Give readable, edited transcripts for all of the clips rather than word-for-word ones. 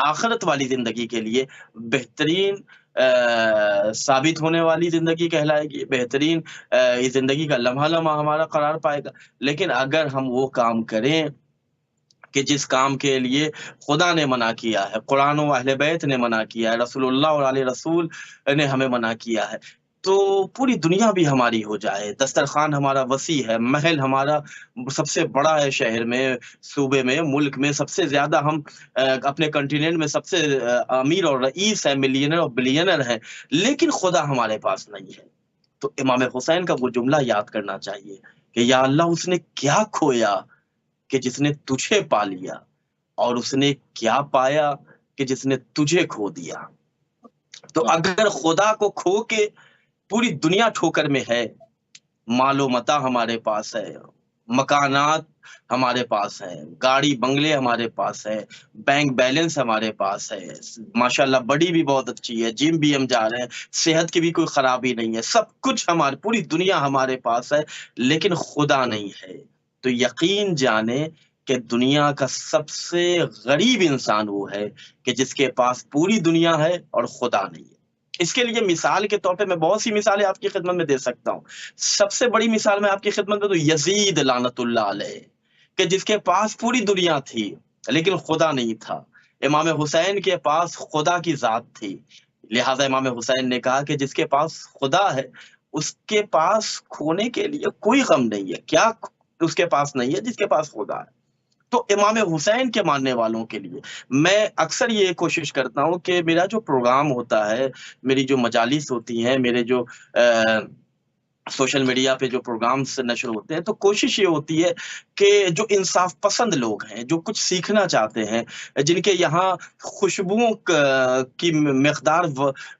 آخرت والی زندگی کے لیے بہترین ثابت ہونے والی زندگی کہلائے گی، بہترین زندگی کا لمحہ لمحہ ہمارا قرار پائے گا۔ لیکن اگر ہم وہ کام کریں کہ جس کام کے لیے خدا نے منع کیا ہے، قرآن و اہل بیت نے منع کیا ہے، رسول اللہ اور علیہ رسول نے ہمیں منع کیا ہے، تو پوری دنیا بھی ہماری ہو جائے، دسترخوان ہمارا وسیع ہے، محل ہمارا سب سے بڑا ہے، شہر میں، صوبے میں، ملک میں سب سے زیادہ ہم اپنے کنٹیننٹ میں سب سے امیر اور رئیس ہے، ملینر اور بلینر ہے، لیکن خدا ہمارے پاس نہیں ہے۔ تو امام حسین کا وہ جملہ یاد کرنا چاہیے کہ یا اللہ اس نے کیا کھویا کہ جس نے تجھے پا لیا، اور اس نے کیا پایا کہ جس نے تجھے کھو دیا۔ تو اگر خدا کو کھو کے پوری دنیا ٹھوکر میں ہے، مال و متاع ہمارے پاس ہے، مکانات ہمارے پاس ہے، گاڑی بنگلے ہمارے پاس ہے، بینک بیلنس ہمارے پاس ہے، ماشاءاللہ بڑی بھی بہت اچھی ہے، جم بھی ہم جا رہے ہیں، صحت کی بھی کوئی خرابی نہیں ہے، سب کچھ ہمارے، پوری دنیا ہمارے پاس ہے، لیکن خدا نہیں ہے، تو یقین جانے کہ دنیا کا سب سے غریب انسان وہ ہے کہ جس کے پاس پوری دنیا ہے اور خدا نہیں ہے۔ اس کے لیے مثال کے طور پہ میں بہت سی مثالیں آپ کی خدمت میں دے سکتا ہوں۔ سب سے بڑی مثال میں آپ کی خدمت میں تو یزید لعنت اللہ علیہ، کہ جس کے پاس پوری دنیا تھی لیکن خدا نہیں تھا۔ امام حسین کے پاس خدا کی ذات تھی، لہذا امام حسین نے کہا کہ جس کے پاس خدا ہے اس کے پاس کھونے کے لیے کوئی غم نہیں ہے۔ کیا اس کے پاس نہیں ہے؟ جس کے پاس خدا ہے۔ تو امام حسین کے ماننے والوں کے لیے میں اکثر یہ کوشش کرتا ہوں کہ میرا جو پروگرام ہوتا ہے، میری جو مجالس ہوتی ہیں، میرے جو سوشل میڈیا پہ جو پروگرامز نشر ہوتے ہیں، تو کوشش یہ ہوتی ہے کہ جو انصاف پسند لوگ ہیں، جو کچھ سیکھنا چاہتے ہیں، جن کے یہاں خوشبوؤں کی مقدار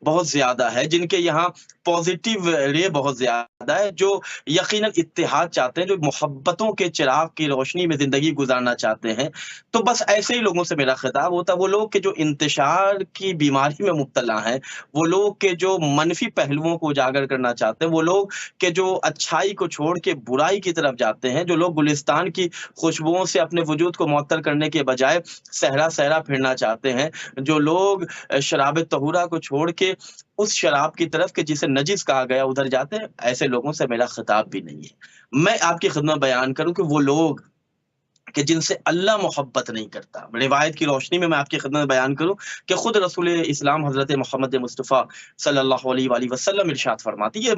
بہت زیادہ ہے، جن کے یہاں پازیٹیو رے بہت زیادہ ہے، جو یقیناً اتحاد چاہتے ہیں، جو محبتوں کے چراغ کی روشنی میں زندگی گزارنا چاہتے ہیں، تو بس ایسے ہی لوگوں سے میرا خطاب ہوتا ہے۔ وہ لوگ کہ جو انتشار کی بیماری میں مبتلا ہیں، وہ لوگ کہ جو منفی پہلوؤں کو اجاگر کرنا چاہتے ہیں، وہ لوگ کہ جو اچھائی کو چھوڑ کے برائی کی طرف جاتے ہیں، جو لوگ گلستان کی خوشبوؤں سے اپنے وجود کو معطر کرنے کے بجائے صحرا صحرا پھرنا چاہتے ہیں، جو لوگ شراب طہورہ کو چھوڑ کے اس شراب کی طرف کہ جسے نجس کہا گیا ادھر جاتے ہیں، ایسے لوگوں سے میرا خطاب بھی نہیں ہے۔ میں آپ کی خدمت بیان کروں کہ وہ لوگ کہ جن سے اللہ محبت نہیں کرتا، روایت کی روشنی میں آپ کی خدمت بیان کروں کہ خود رسول اسلام حضرت محمد مصطفیٰ صلی اللہ علیہ وآلہ وسلم ارشاد فرماتی، یہ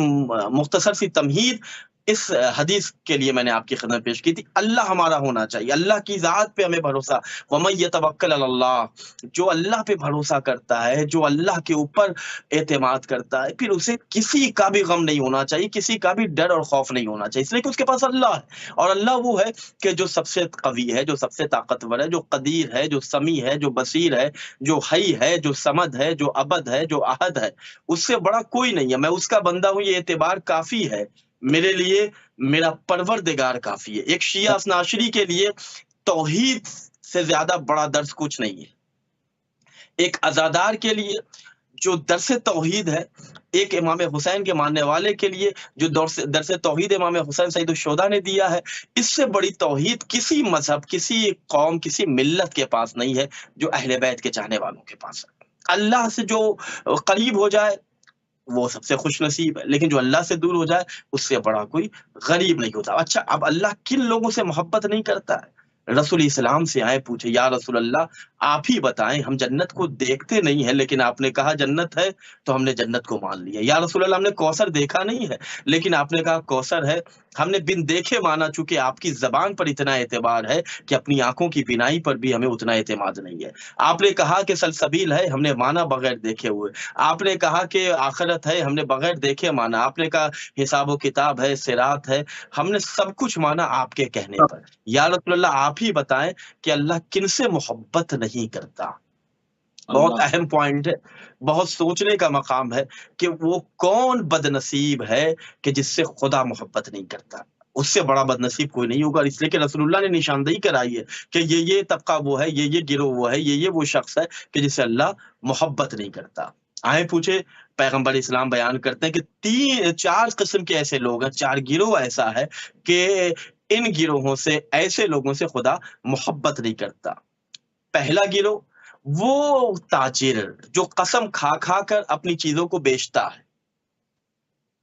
مختصر سی تمہید اس حدیث کے لیے میں نے آپ کی خدمت پیش کی تھی، اللہ ہمارا ہونا چاہیے، اللہ کی ذات پہ ہمیں بھروسہ، وَمَن يَتَوَكَّلْ عَلَى اللَّهِ، جو اللہ پہ بھروسہ کرتا ہے، جو اللہ کے اوپر اعتماد کرتا ہے، پھر اسے کسی کا بھی غم نہیں ہونا چاہیے، کسی کا بھی ڈر اور خوف نہیں ہونا چاہیے، اس لیے کہ اس کے پاس اللہ ہے، اور اللہ وہ ہے کہ جو سب سے قوی ہے، جو سب سے طاقتور ہے، جو قدیر ہے، جو سمیع ہے، جو بصیر ہے، جو حی ہے، جو صمد ہے، جو ابد ہے، جو احد ہے، اس سے بڑا کوئی نہیں ہے، میں اس کا بندہ ہوں، یہ اعتبار کافی ہے میرے لیے، میرا پروردگار کافی ہے۔ ایک شیعہ اثناعشری کے لیے توحید سے زیادہ بڑا درس کچھ نہیں ہے، ایک عزادار کے لیے جو درس توحید ہے، ایک امام حسین کے ماننے والے کے لیے جو درس توحید امام حسین سید الشہداء نے دیا ہے، اس سے بڑی توحید کسی مذہب، کسی قوم، کسی ملت کے پاس نہیں ہے جو اہل بیت کے چاہنے والوں کے پاس ہے۔ اللہ سے جو قریب ہو جائے وہ سب سے خوش نصیب ہے، لیکن جو اللہ سے دور ہو جائے اس سے بڑا کوئی غریب نہیں ہوتا۔ اچھا، اب اللہ کن لوگوں سے محبت نہیں کرتا ہے؟ رسول اسلام سے آئے، پوچھے یا رسول اللہ آپ ہی بتائیں، ہم جنت کو دیکھتے نہیں ہیں لیکن آپ نے کہا جنت ہے تو ہم نے جنت کو مان لیا۔ یا رسول اللہ ہم نے کوثر دیکھا نہیں ہے لیکن آپ نے کہا کوثر ہے، ہم نے بن دیکھے مانا، چونکہ آپ کی زبان پر اتنا اعتبار ہے کہ اپنی آنکھوں کی بینائی پر بھی ہمیں اتنا اعتماد نہیں ہے۔ آپ نے کہا کہ سلسبیل ہے، ہم نے مانا بغیر دیکھے ہوئے۔ آپ نے کہا کہ آخرت ہے، ہم نے بغیر دیکھے مانا۔ آپ نے کہا حساب و کتاب ہے، صراط ہے، ہم نے سب کچھ مانا آپ کے کہنے پر۔ یا رسول اللہ آپ ہی بتائیں کہ اللہ کن سے محبت نہیں کرتا؟ بہت اہم پوائنٹ ہے، بہت سوچنے کا مقام ہے کہ وہ کون بد نصیب ہے کہ جس سے خدا محبت نہیں کرتا۔ اس سے بڑا بد نصیب کوئی نہیں ہوگا، اس لیے کہ رسول اللہ نے نشاندہی کرائی ہے کہ یہ طبقہ وہ ہے، یہ گروہ وہ ہے، یہ وہ شخص ہے کہ جس سے اللہ محبت نہیں کرتا۔ آئے پوچھے، پیغمبر اسلام بیان کرتے ہیں کہ 4 قسم کے ایسے لوگ ہیں، 4 گروہ ایسا ہے کہ ان گروہوں سے، ایسے لوگوں سے خدا محبت نہیں کرتا۔ پہلا گروہ وہ تاجر جو قسم کھا کھا کر اپنی چیزوں کو بیچتا ہے.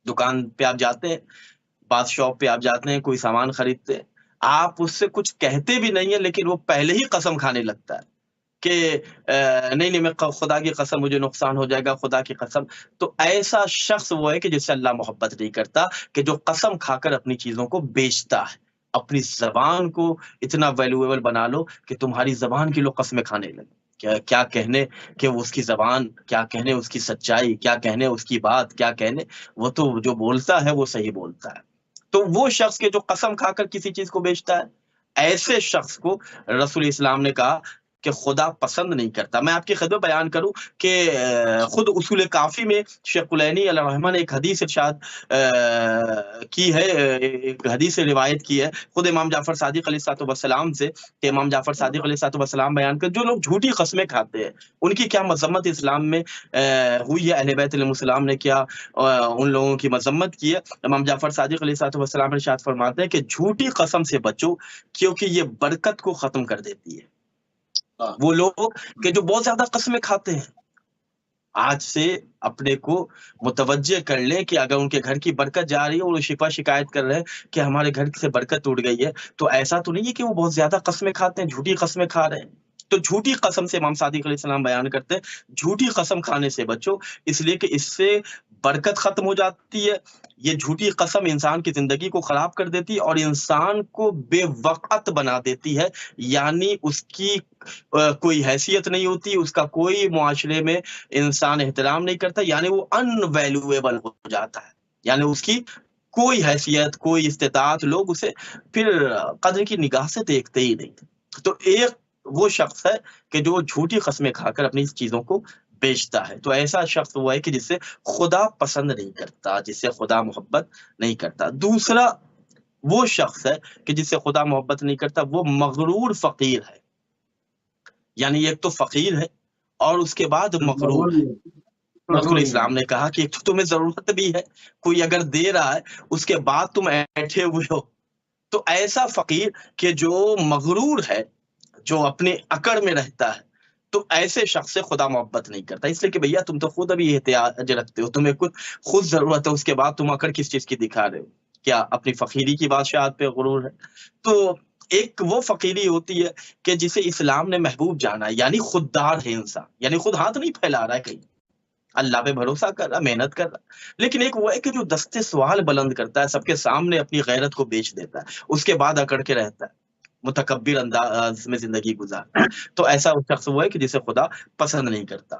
دکان پہ آپ جاتے ہیں، بعض شاپ پہ آپ جاتے ہیں، کوئی سامان خریدتے ہیں، آپ اس سے کچھ کہتے بھی نہیں ہیں لیکن وہ پہلے ہی قسم کھانے لگتا ہے کہ نہیں نہیں، میں خدا کی قسم مجھے نقصان ہو جائے گا، خدا کی قسم. تو ایسا شخص وہ ہے کہ جس سے اللہ محبت نہیں کرتا، کہ جو قسم کھا کر اپنی چیزوں کو بیچتا ہے. اپنی زبان کو اتنا ویلیویبل بنا لو کہ تمہاری زبان کی لوگ قسمیں کھانے لگے. کیا کہنے کہ اس کی زبان، کیا کہنے اس کی سچائی، کیا کہنے اس کی بات، کیا کہنے وہ تو جو بولتا ہے وہ صحیح بولتا ہے. تو وہ شخص کے جو قسم کھا کر کسی چیز کو بیچتا ہے، ایسے شخص کو رسول اسلام نے کہا کہ خدا پسند نہیں کرتا. میں آپ کی خدمت بیان کروں کہ خود اصول کافی میں شیخ کلینی علیہ الرحمہ نے ایک حدیث ارشاد کی ہے، ایک حدیث سے روایت کی ہے خود امام جعفر صادق علیہ الصلوۃ والسلام سے، کہ امام جعفر صادق علیہ الصلوۃ والسلام بیان کر جو لوگ جھوٹی قسمیں کھاتے ہیں ان کی کیا مذمت اسلام میں ہوئی ہے. اہل بیت علیہ السلام نے کیا ان لوگوں کی مذمت کی ہے. امام جعفر صادق علیہ الصلوۃ والسلام ارشاد فرماتے ہیں کہ جھوٹی قسم سے بچو کیونکہ یہ برکت کو ختم کر دیتی ہے. وہ لوگ کہ جو بہت زیادہ قسمیں کھاتے ہیں، آج سے اپنے کو متوجہ کر لیں کہ اگر ان کے گھر کی برکت جا رہی ہے اور وہ شکایت کر رہے ہیں کہ ہمارے گھر سے برکت ٹوٹ گئی ہے، تو ایسا تو نہیں ہے کہ وہ بہت زیادہ قسمیں کھاتے ہیں، جھوٹی قسمیں کھا رہے ہیں. تو جھوٹی قسم سے امام صادق علیہ السلام بیان کرتے ہیں جھوٹی قسم کھانے سے بچو، اس لیے کہ اس سے برکت ختم ہو جاتی ہے. یہ جھوٹی قسم انسان کی زندگی کو خراب کر دیتی ہے اور انسان کو بے وقت بنا دیتی ہے، یعنی اس کی کوئی حیثیت نہیں ہوتی، اس کا کوئی معاشرے میں انسان احترام نہیں کرتا، یعنی وہ ان ویلیویبل ہو جاتا ہے، یعنی اس کی کوئی حیثیت، کوئی استطاعت، لوگ اسے پھر قدر کی نگاہ سے دیکھتے ہی نہیں. تو ایک وہ شخص ہے کہ جو جھوٹی قسمیں کھا کر اپنی چیزوں کو بیچتا ہے. تو ایسا شخص وہ ہے کہ جس سے خدا پسند نہیں کرتا، جس سے خدا محبت نہیں کرتا. دوسرا وہ شخص ہے کہ جس سے خدا محبت نہیں کرتا، وہ مغرور فقیر ہے. یعنی ایک تو فقیر ہے اور اس کے بعد مغرور ہے. رسول اسلام نے کہا کہ تمہیں ضرورت بھی ہے، کوئی اگر دے رہا ہے اس کے بعد تم ایٹھے ہوئے ہو. تو ایسا فقیر کہ جو مغرور ہے، جو اپنے اکڑ میں رہتا ہے، تو ایسے شخص سے خدا محبت نہیں کرتا. اس لیے کہ بھیا تم تو خود ابھی احتیاج رکھتے ہو، تمہیں خود ضرورت ہے، اس کے بعد تم اکڑ کس چیز کی دکھا رہے ہو؟ کیا اپنی فقیری کی بادشاہت پہ غرور ہے؟ تو ایک وہ فقیری ہوتی ہے کہ جسے اسلام نے محبوب جانا ہے، یعنی خوددار ہے انسان، یعنی خود ہاتھ نہیں پھیلا رہا ہے کہیں، اللہ پہ بھروسہ کر رہا، محنت کر رہا. لیکن ایک وہ ہے کہ جو دستے سوال بلند کرتا ہے، سب کے سامنے اپنی غیرت کو بیچ دیتا ہے، اس کے بعد اکڑ کے رہتا ہے، متکبر انداز میں زندگی گزارتا ہے. تو ایسا شخص وہ ہے کہ جسے خدا پسند نہیں کرتا.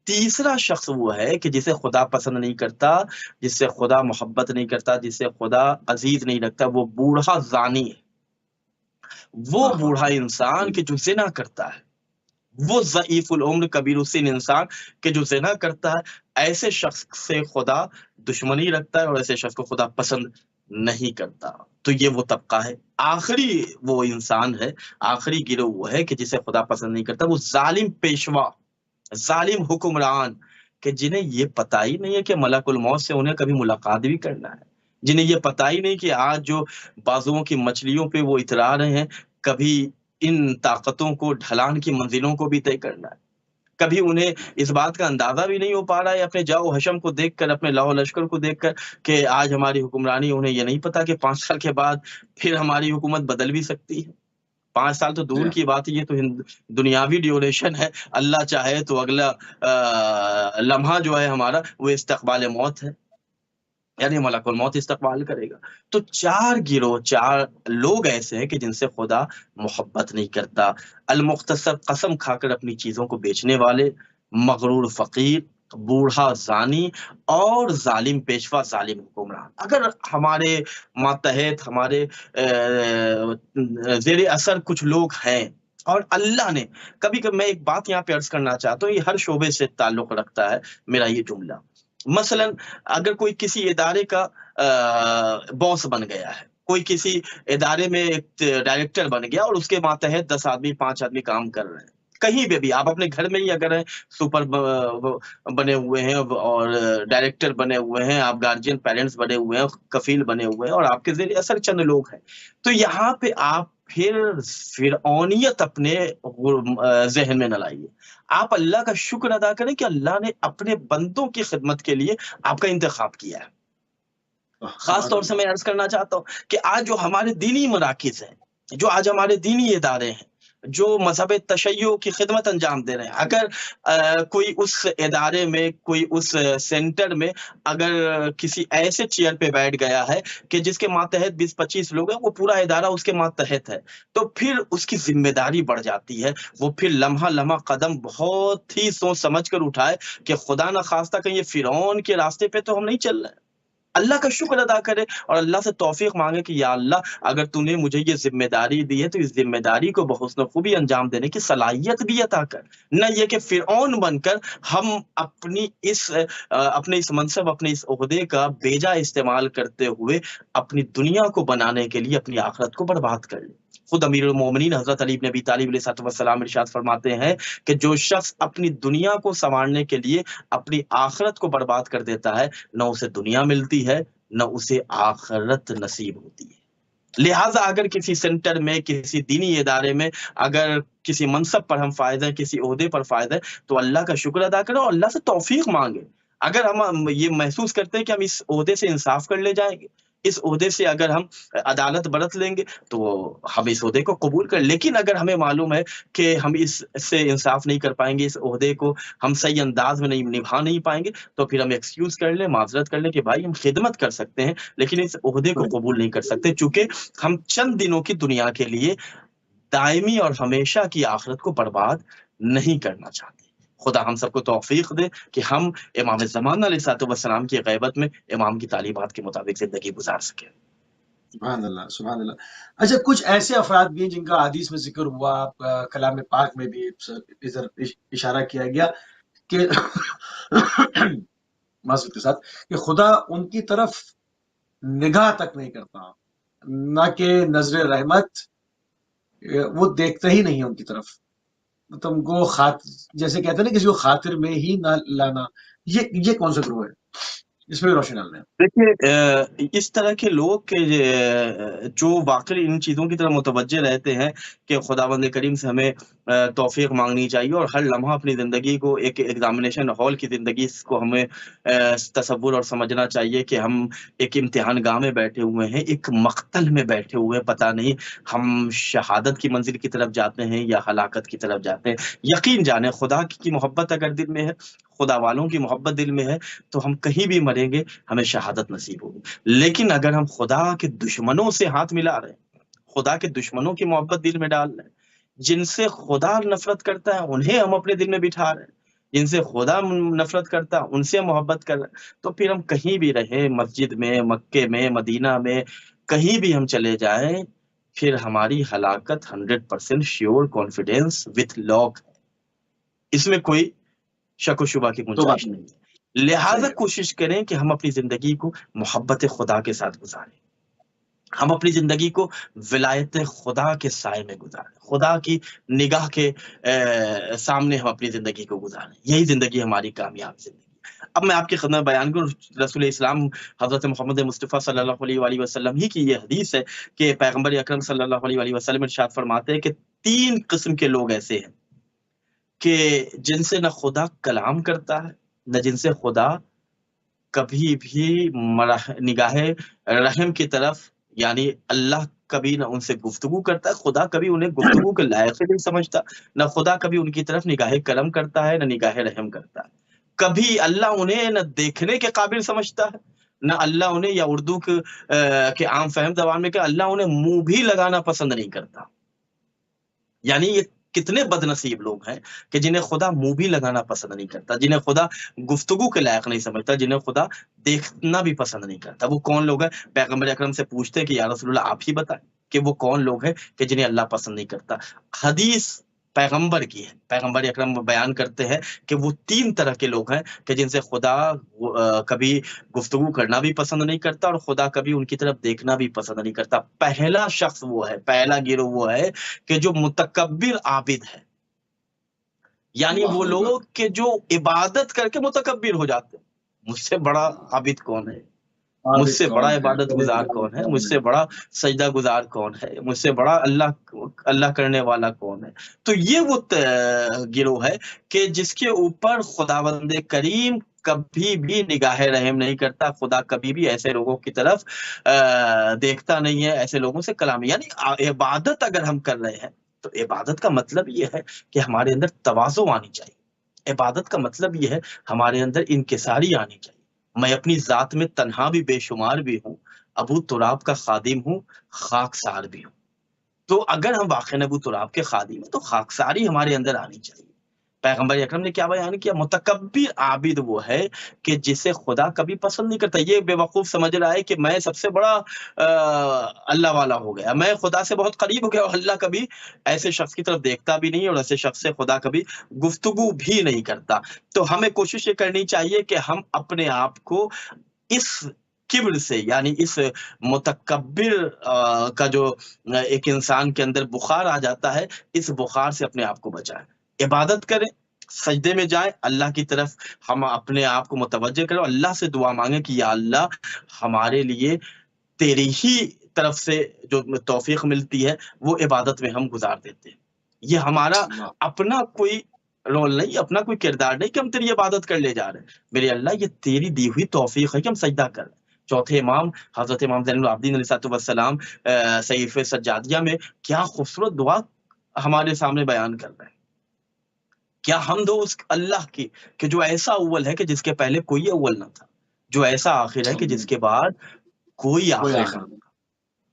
تیسرا شخص وہ ہے کہ جسے خدا پسند نہیں کرتا، جس سے خدا محبت نہیں کرتا، جسے خدا عزیز نہیں رکھتا، وہ بوڑھا زانی ہے. وہ بوڑھا انسان کہ جو زنا کرتا ہے، وہ ضعیف العمر کبیر السن انسان کہ جو زنا کرتا ہے، ایسے شخص سے خدا دشمنی رکھتا ہے اور ایسے شخص کو خدا پسند نہیں کرتا. تو یہ وہ طبقہ ہے. آخری وہ انسان ہے، آخری گروہ وہ ہے کہ جسے خدا پسند نہیں کرتا، وہ ظالم پیشوا، ظالم حکمران، کہ جنہیں یہ پتہ ہی نہیں ہے کہ ملک الموت سے انہیں کبھی ملاقات بھی کرنا ہے، جنہیں یہ پتہ ہی نہیں کہ آج جو بازوؤں کی مچھلیوں پہ وہ اترا رہے ہیں، کبھی ان طاقتوں کو ڈھلان کی منزلوں کو بھی طے کرنا ہے. کبھی انہیں اس بات کا اندازہ بھی نہیں ہو پا رہا ہے اپنے جاؤ حشم کو دیکھ کر، اپنے لاؤ لشکر کو دیکھ کر، کہ آج ہماری حکمرانی، انہیں یہ نہیں پتا کہ 5 سال کے بعد پھر ہماری حکومت بدل بھی سکتی ہے. 5 سال تو دور کی بات ہے، یہ تو دنیاوی ڈیوریشن ہے. اللہ چاہے تو اگلا لمحہ جو ہے ہمارا وہ استقبال موت ہے، یعنی ملک الموت استقبال کرے گا. تو 4 گروہ، 4 لوگ ایسے ہیں کہ جن سے خدا محبت نہیں کرتا. المختصر، قسم کھا کر اپنی چیزوں کو بیچنے والے، مغرور فقیر، بوڑھا زانی اور ظالم پیشوا، ظالم حکمران. اگر ہمارے ماتحت، ہمارے زیر اثر کچھ لوگ ہیں اور اللہ نے کبھی میں ایک بات یہاں پہ عرض کرنا چاہتا ہوں، یہ ہر شعبے سے تعلق رکھتا ہے میرا یہ جملہ. مثلا اگر کوئی کسی ادارے کا باس بن گیا ہے، کوئی کسی ادارے میں ایک ڈائریکٹر بن گیا اور اس کے ماتحت 10 آدمی 5 آدمی کام کر رہے ہیں. کہیں پہ بھی آپ اپنے گھر میں ہی اگر ہیں، سپر بنے ہوئے ہیں اور ڈائریکٹر بنے ہوئے ہیں، آپ گارجین پیرنٹس بنے ہوئے ہیں، کفیل بنے ہوئے ہیں اور آپ کے زیر اثر چند لوگ ہیں، تو یہاں پہ آپ پھر فرعونیت اپنے ذہن میں نہ لائیے. آپ اللہ کا شکر ادا کریں کہ اللہ نے اپنے بندوں کی خدمت کے لیے آپ کا انتخاب کیا ہے. خاص طور سے میں عرض کرنا چاہتا ہوں کہ آج جو ہمارے دینی مراکز ہیں، جو آج ہمارے دینی ادارے ہیں، جو مذہب تشیع کی خدمت انجام دے رہے ہیں، اگر کوئی اس ادارے میں، کوئی اس سینٹر میں اگر کسی ایسے چیئر پہ بیٹھ گیا ہے کہ جس کے ماتحت 20-25 لوگ ہیں، وہ پورا ادارہ اس کے ماتحت ہے، تو پھر اس کی ذمہ داری بڑھ جاتی ہے. وہ پھر لمحہ لمحہ قدم بہت ہی سوچ سمجھ کر اٹھائے کہ خدا نخواستہ کہیں یہ فرعون کے راستے پہ تو ہم نہیں چل رہے. اللہ کا شکر ادا کرے اور اللہ سے توفیق مانگے کہ یا اللہ اگر تو نے مجھے یہ ذمہ داری دی ہے تو اس ذمہ داری کو بحسن خوبی انجام دینے کی صلاحیت بھی عطا کر. نہ یہ کہ فرعون بن کر ہم اپنے اس منصب، اپنے اس عہدے کا بیجا استعمال کرتے ہوئے اپنی دنیا کو بنانے کے لیے اپنی آخرت کو برباد کر لیں. خود امیر المومنین حضرت علی بن ابی طالب علیہ السلام ارشاد فرماتے ہیں کہ جو شخص اپنی دنیا کو سنوارنے کے لیے اپنی آخرت کو برباد کر دیتا ہے، نہ اسے دنیا ملتی ہے نہ اسے آخرت نصیب ہوتی ہے. لہٰذا اگر کسی سینٹر میں، کسی دینی ادارے میں اگر کسی منصب پر ہم فائز ہیں، کسی عہدے پر فائز ہیں، تو اللہ کا شکر ادا کریں اور اللہ سے توفیق مانگیں. اگر ہم یہ محسوس کرتے ہیں کہ ہم اس عہدے سے انصاف کر لے جائیں گے، اس عہدے سے اگر ہم عدالت برت لیں گے تو ہم اس عہدے کو قبول کر. لیکن اگر ہمیں معلوم ہے کہ ہم اس سے انصاف نہیں کر پائیں گے، اس عہدے کو ہم صحیح انداز میں نبھا نہیں پائیں گے، تو پھر ہم ایکسکیوز کر لیں، معذرت کر لیں کہ بھائی ہم خدمت کر سکتے ہیں لیکن اس عہدے کو قبول نہیں کر سکتے، چونکہ ہم چند دنوں کی دنیا کے لیے دائمی اور ہمیشہ کی آخرت کو برباد نہیں کرنا چاہتے. خدا ہم سب کو توفیق دے کہ ہم امام زمان علیہ السلام کی غیبت میں امام کی تعلیمات کے مطابق زندگی گزار سکیں. سبحان اللہ، سبحان اللہ. اچھا، کچھ ایسے افراد بھی ہیں جن کا حدیث میں ذکر ہوا، کلام پاک میں بھی ادھر اشارہ کیا گیا کہ معذرت کے ساتھ کہ خدا ان کی طرف نگاہ تک نہیں کرتا، نہ کہ نظر رحمت، وہ دیکھتا ہی نہیں ہے ان کی طرف. تم کو جیسے کہتے ہیں نا کسی کو خاطر میں ہی نہ لانا، یہ کون سا گروہ ہے؟ اس پہ بھی روشنی ڈالنا ہے. دیکھیے، اس طرح کے لوگ جو واقعی ان چیزوں کی طرف متوجہ رہتے ہیں کہ خداوند کریم سے ہمیں توفیق مانگنی چاہیے اور ہر لمحہ اپنی زندگی کو ایک ایگزامینیشن ہال کی زندگی کو ہمیں تصور اور سمجھنا چاہیے کہ ہم ایک امتحان گاہ میں بیٹھے ہوئے ہیں، ایک مقتل میں بیٹھے ہوئے ہیں، پتہ نہیں ہم شہادت کی منزل کی طرف جاتے ہیں یا ہلاکت کی طرف جاتے ہیں. یقین جانیں خدا کی محبت اگر دل میں ہے، خدا والوں کی محبت دل میں ہے، تو ہم کہیں بھی مریں گے ہمیں شہادت نصیب ہوگی. لیکن اگر ہم خدا کے دشمنوں سے ہاتھ ملا رہے ہیں، خدا کے دشمنوں کی محبت دل میں ڈال رہے ہیں، جن سے خدا نفرت کرتا ہے انہیں ہم اپنے دل میں بٹھا رہے ہیں، جن سے خدا نفرت کرتا ہے ان سے محبت کر رہے ہیں، تو پھر ہم کہیں بھی رہیں، مسجد میں، مکے میں، مدینہ میں، کہیں بھی ہم چلے جائیں، پھر ہماری ہلاکت 100% شیور کانفیڈینس وتھ لاک ہے. اس میں کوئی شک و شبہ کی گنجائش نہیں ہے. لہٰذا کوشش کریں کہ ہم اپنی زندگی کو محبت خدا کے ساتھ گزاریں، ہم اپنی زندگی کو ولایت خدا کے سائے میں گزاریں، خدا کی نگاہ کے سامنے ہم اپنی زندگی کو گزاریں. یہی زندگی ہماری کامیاب زندگی. اب میں آپ کی خدمت بیان کروں، رسول اسلام حضرت محمد مصطفیٰ صلی اللہ علیہ وآلہ وسلم ہی کی یہ حدیث ہے کہ پیغمبر اکرم صلی اللہ علیہ وآلہ وسلم ارشاد فرماتے ہیں کہ 3 قسم کے لوگ ایسے ہیں کہ جن سے نہ خدا کلام کرتا ہے، نہ جن سے خدا کبھی بھی نگاہ رحم کی طرف، یعنی اللہ کبھی نہ ان سے گفتگو کرتا ہے، خدا کبھی انہیں گفتگو کے لائق نہیں سمجھتا، نہ خدا کبھی ان کی طرف نگاہ کرم کرتا ہے، نہ نگاہ رحم کرتا ہے. کبھی اللہ انہیں نہ دیکھنے کے قابل سمجھتا ہے، نہ اللہ انہیں، یا اردو کے عام فہم زبان میں کہ اللہ انہیں منہ بھی لگانا پسند نہیں کرتا. یعنی یہ کتنے بد نصیب لوگ ہیں کہ جنہیں خدا منہ بھی لگانا پسند نہیں کرتا، جنہیں خدا گفتگو کے لائق نہیں سمجھتا، جنہیں خدا دیکھنا بھی پسند نہیں کرتا. وہ کون لوگ ہیں؟ پیغمبر اکرم سے پوچھتے ہیں کہ یا رسول اللہ آپ ہی بتائیں کہ وہ کون لوگ ہیں کہ جنہیں اللہ پسند نہیں کرتا. حدیث پیغمبر کی ہے، پیغمبر اکرم بیان کرتے ہیں کہ وہ 3 طرح کے لوگ ہیں کہ جن سے خدا کبھی گفتگو کرنا بھی پسند نہیں کرتا اور خدا کبھی ان کی طرف دیکھنا بھی پسند نہیں کرتا. پہلا شخص وہ ہے، پہلا گروہ وہ ہے کہ جو متکبر عابد ہے، یعنی وہ لوگ کہ جو عبادت کر کے متکبر ہو جاتے ہیں. مجھ سے بڑا عابد کون ہے، مجھ عابد سے بڑا کون ہے، عبادت گزار پرہیزگار کون ہے، کون مجھ سے بڑا سجدہ گزار کون ہے، مجھ سے بڑا اللہ کرنے والا کون ہے۔ تو یہ وہ گروہ ہے کہ جس کے اوپر خداوند کریم کبھی بھی نگاہ رحم نہیں کرتا، خدا کبھی بھی ایسے لوگوں کی طرف دیکھتا نہیں ہے، ایسے لوگوں سے کلام، یعنی عبادت اگر ہم کر رہے ہیں تو عبادت کا مطلب یہ ہے کہ ہمارے اندر تواضع آنی چاہیے، عبادت کا مطلب یہ ہے ہمارے اندر انکساری آنی چاہیے۔ میں اپنی ذات میں تنہا بھی بے شمار بھی ہوں، ابو تراب کا خادم ہوں، خاکسار بھی ہوں۔ تو اگر ہم واقعی ابو تراب کے خادم ہیں تو خاکساری ہمارے اندر آنی چاہیے۔ پیغمبر اکرم نے کیا بیان کیا؟ متکبر عابد وہ ہے کہ جسے خدا کبھی پسند نہیں کرتا۔ یہ بے وقوف سمجھ رہا ہے کہ میں سب سے بڑا اللہ والا ہو گیا، میں خدا سے بہت قریب ہو گیا، اور اللہ کبھی ایسے شخص کی طرف دیکھتا بھی نہیں، اور ایسے شخص سے خدا کبھی گفتگو بھی نہیں کرتا۔ تو ہمیں کوشش یہ کرنی چاہیے کہ ہم اپنے آپ کو اس کبر سے، یعنی اس متکبر کا جو ایک انسان کے اندر بخار آ جاتا ہے، اس بخار سے اپنے آپ کو بچائیں، عبادت کریں، سجدے میں جائیں، اللہ کی طرف ہم اپنے آپ کو متوجہ کریں، اللہ سے دعا مانگیں کہ یا اللہ ہمارے لیے تیری ہی طرف سے جو توفیق ملتی ہے وہ عبادت میں ہم گزار دیتے ہیں۔ یہ ہمارا اللہ اپنا کوئی رول نہیں، اپنا کوئی کردار نہیں کہ ہم تیری عبادت کر لے جا رہے ہیں، میرے اللہ یہ تیری دی ہوئی توفیق ہے کہ ہم سجدہ کر رہے ہیں۔ چوتھے امام حضرت امام زین العابدین علیہ السلام صحیفہ سجادیہ میں کیا خوبصورت دعا ہمارے سامنے بیان کر رہے ہیں۔ کیا حمد ہو اس اللہ کی کہ جو ایسا اول ہے کہ جس کے پہلے کوئی اول نہ تھا، جو ایسا آخر ہے کہ جس کے بعد کوئی کوئی آخر آخر نہ، نہیں۔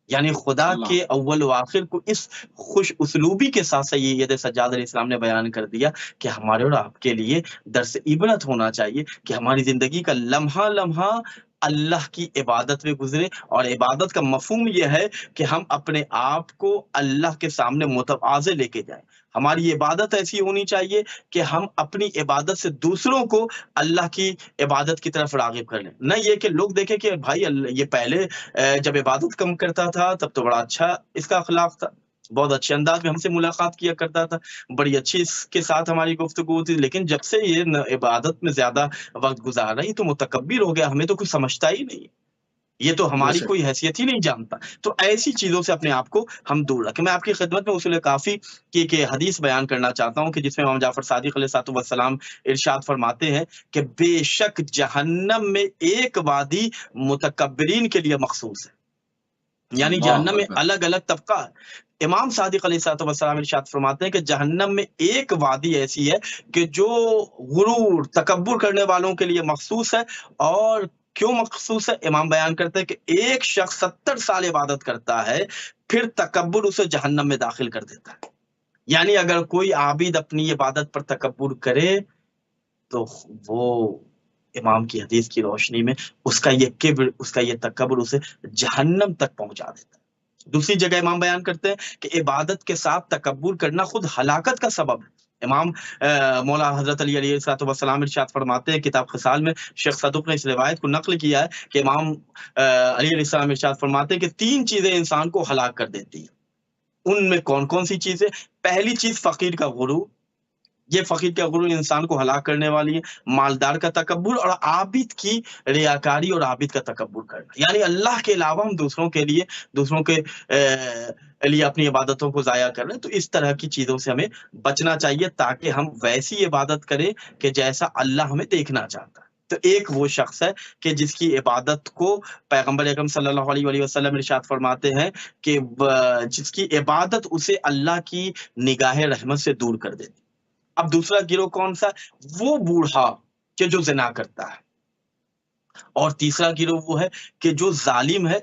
یعنی خدا اللہ کے اول و آخر کو اس خوش اسلوبی کے ساتھ سید سجاد علیہ السلام نے بیان کر دیا کہ ہمارے اور آپ کے لیے درس عبرت ہونا چاہیے کہ ہماری زندگی کا لمحہ لمحہ اللہ کی عبادت میں گزرے، اور عبادت کا مفہوم یہ ہے کہ ہم اپنے آپ کو اللہ کے سامنے متواضع لے کے جائیں۔ ہماری عبادت ایسی ہونی چاہیے کہ ہم اپنی عبادت سے دوسروں کو اللہ کی عبادت کی طرف راغب کر لیں، نہ یہ کہ لوگ دیکھیں کہ بھائی یہ پہلے جب عبادت کم کرتا تھا تب تو بڑا اچھا اس کا اخلاق تھا، بہت اچھے انداز میں ہم سے ملاقات کیا کرتا تھا، بڑی اچھی اس کے ساتھ ہماری گفتگو تھی، لیکن جب سے یہ عبادت میں زیادہ وقت گزار رہا ہے تو متکبر ہو گیا، ہمیں تو کچھ سمجھتا ہی نہیں، یہ تو بے ہماری شک کوئی حیثیت ہی نہیں جانتا۔ تو ایسی چیزوں سے اپنے آپ کو ہم دور رکھیں۔ میں آپ کی خدمت میں اصول کافی کی ایک حدیث بیان کرنا چاہتا ہوں کہ جس میں امام جعفر صادق علیہ السلام ارشاد فرماتے ہیں کہ بے شک جہنم میں ایک وادی متکبرین کے لیے مخصوص ہے، یعنی اللہ جہنم میں اکبر۔ الگ الگ طبقہ ہے۔ امام صادق علیہ السلام ارشاد فرماتے ہیں کہ جہنم میں ایک وادی ایسی ہے کہ جو غرور تکبر کرنے والوں کے لیے مخصوص ہے، اور کیوں مخصوص ہے؟ امام بیان کرتے ہیں کہ ایک شخص 70 سال عبادت کرتا ہے، پھر تکبر اسے جہنم میں داخل کر دیتا ہے۔ یعنی اگر کوئی عابد اپنی عبادت پر تکبر کرے تو وہ امام کی حدیث کی روشنی میں اس کا یہ کبر، اس کا یہ تکبر اسے جہنم تک پہنچا دیتا ہے۔ دوسری جگہ امام بیان کرتے ہیں کہ عبادت کے ساتھ تکبر کرنا خود ہلاکت کا سبب ہے۔ امام مولا حضرت علی علیہ السلام ارشاد فرماتے ہیں، کتاب خصال میں شیخ صدوق نے اس روایت کو نقل کیا ہے کہ امام علی علیہ السلام ارشاد فرماتے ہیں کہ 3 چیزیں انسان کو ہلاک کر دیتی ہیں۔ ان میں کون کون سی چیزیں؟ پہلی چیز فقیر کا غرور، یہ فقیر کا غرور انسان کو ہلاک کرنے والی ہے۔ مالدار کا تکبر، اور عابد کی ریاکاری اور عابد کا تکبر کرنا، یعنی اللہ کے علاوہ ہم دوسروں کے لیے اپنی عبادتوں کو ضائع کر رہے ہیں۔ تو اس طرح کی چیزوں سے ہمیں بچنا چاہیے تاکہ ہم ویسی عبادت کریں کہ جیسا اللہ ہمیں دیکھنا چاہتا ہے۔ تو ایک وہ شخص ہے کہ جس کی عبادت کو پیغمبر اکرم صلی اللہ علیہ وآلہ وسلم ارشاد فرماتے ہیں کہ جس کی عبادت اسے اللہ کی نگاہ رحمت سے دور کر دیتی۔ اب دوسرا گروہ کون سا؟ وہ بوڑھا کہ جو زنا کرتا ہے، اور تیسرا گروہ وہ ہے کہ جو ظالم ہے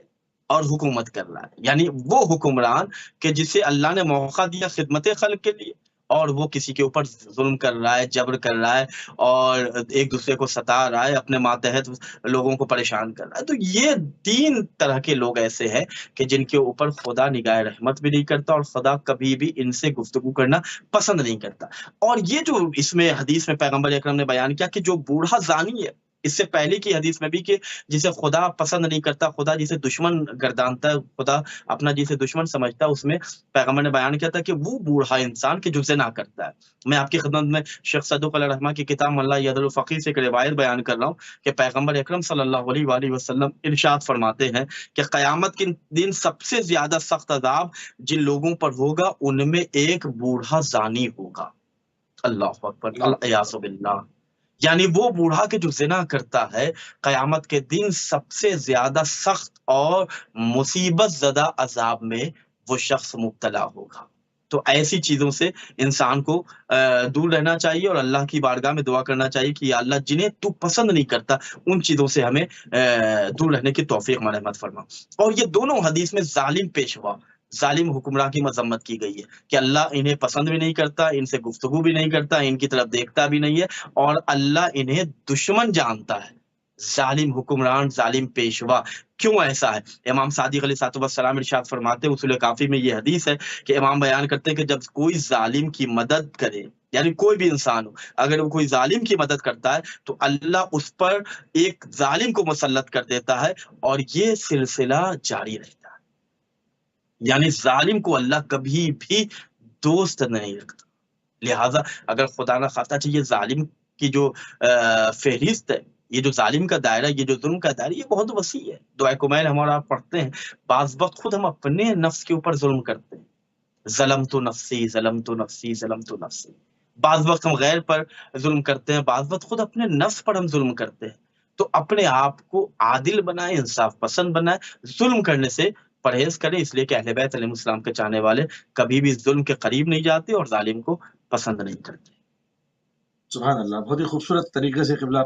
اور حکومت کر رہا ہے، یعنی وہ حکمران کہ جسے اللہ نے موقع دیا خدمت خلق کے لیے، اور وہ کسی کے اوپر ظلم کر رہا ہے، جبر کر رہا ہے، اور ایک دوسرے کو ستا رہا ہے، اپنے ماتحت لوگوں کو پریشان کر رہا ہے۔ تو یہ 3 طرح کے لوگ ایسے ہیں کہ جن کے اوپر خدا نگاہ رحمت بھی نہیں کرتا، اور خدا کبھی بھی ان سے گفتگو کرنا پسند نہیں کرتا۔ اور یہ جو اس میں حدیث میں پیغمبر اکرم نے بیان کیا کہ جو بوڑھا زانی ہے، اس سے پہلے کی حدیث میں بھی کہ جسے خدا پسند نہیں کرتا، خدا جسے دشمن گردانتا ہے، خدا اپنا جسے دشمن سمجھتا ہے، اس میں پیغمبر نے بیان کیا تھا کہ وہ بوڑھا انسان کے جو زنا کرتا ہے۔ میں آپ کی خدمت میں شیخ صدوق علیہ رحمہ کی کتاب ملا یاد الفقیر سے ایک روایت بیان کر رہا ہوں کہ پیغمبر اکرم صلی اللہ علیہ وآلہ وسلم ارشاد فرماتے ہیں کہ قیامت کے دن سب سے زیادہ سخت عذاب جن لوگوں پر ہوگا ان میں ایک بوڑھا زانی ہوگا۔ اللہ اکبر، الیاذ باللہ۔ یعنی وہ بوڑھا کے جو زنا کرتا ہے، قیامت کے دن سب سے زیادہ سخت اور مصیبت زدہ عذاب میں وہ شخص مبتلا ہوگا۔ تو ایسی چیزوں سے انسان کو دور رہنا چاہیے اور اللہ کی بارگاہ میں دعا کرنا چاہیے کہ یا اللہ جنہیں تو پسند نہیں کرتا ان چیزوں سے ہمیں دور رہنے کی توفیق مرحمت فرما۔ اور یہ دونوں حدیث میں ظالم پیشوا، ظالم حکمراں کی مذمت کی گئی ہے کہ اللہ انہیں پسند بھی نہیں کرتا، ان سے گفتگو بھی نہیں کرتا، ان کی طرف دیکھتا بھی نہیں ہے، اور اللہ انہیں دشمن جانتا ہے۔ ظالم حکمران، ظالم پیشوا، کیوں ایسا ہے؟ امام صادق علیہ السلام ارشاد فرماتے ہیں، اصول کافی میں یہ حدیث ہے کہ امام بیان کرتے ہیں کہ جب کوئی ظالم کی مدد کرے، یعنی کوئی بھی انسان ہو، اگر وہ کوئی ظالم کی مدد کرتا ہے تو اللہ اس پر ایک ظالم کو مسلط کر دیتا ہے اور یہ سلسلہ جاری رہتا ہے۔ یعنی ظالم کو اللہ کبھی بھی دوست نہیں رکھتا۔ لہٰذا اگر خدا نہ خواستہ چاہیے ظالم کی جو فہرست ہے، یہ جو ظالم کا دائرہ، یہ جو ظلم کا دائرہ، یہ بہت وسیع ہے۔ دعائے کمیل ہمارا پڑھتے ہیں، بعض وقت خود ہم اپنے نفس کے اوپر ظلم کرتے ہیں، ظلمت نفسی ظلمت نفسی ظلمت نفسی۔ بعض وقت ہم غیر پر ظلم کرتے ہیں، بعض وقت خود اپنے نفس پر ہم ظلم کرتے ہیں۔ تو اپنے آپ کو عادل بنائیں، انصاف پسند بنائیں، ظلم کرنے سے پرہیز کریں، اس لیے کہ اہل بیت علیہ السلام کے چاہنے والے کبھی بھی ظلم کے قریب نہیں جاتے اور ظالم کو پسند نہیں کرتے۔ سبحان اللہ، بہت ہی خوبصورت طریقے سے قبلہ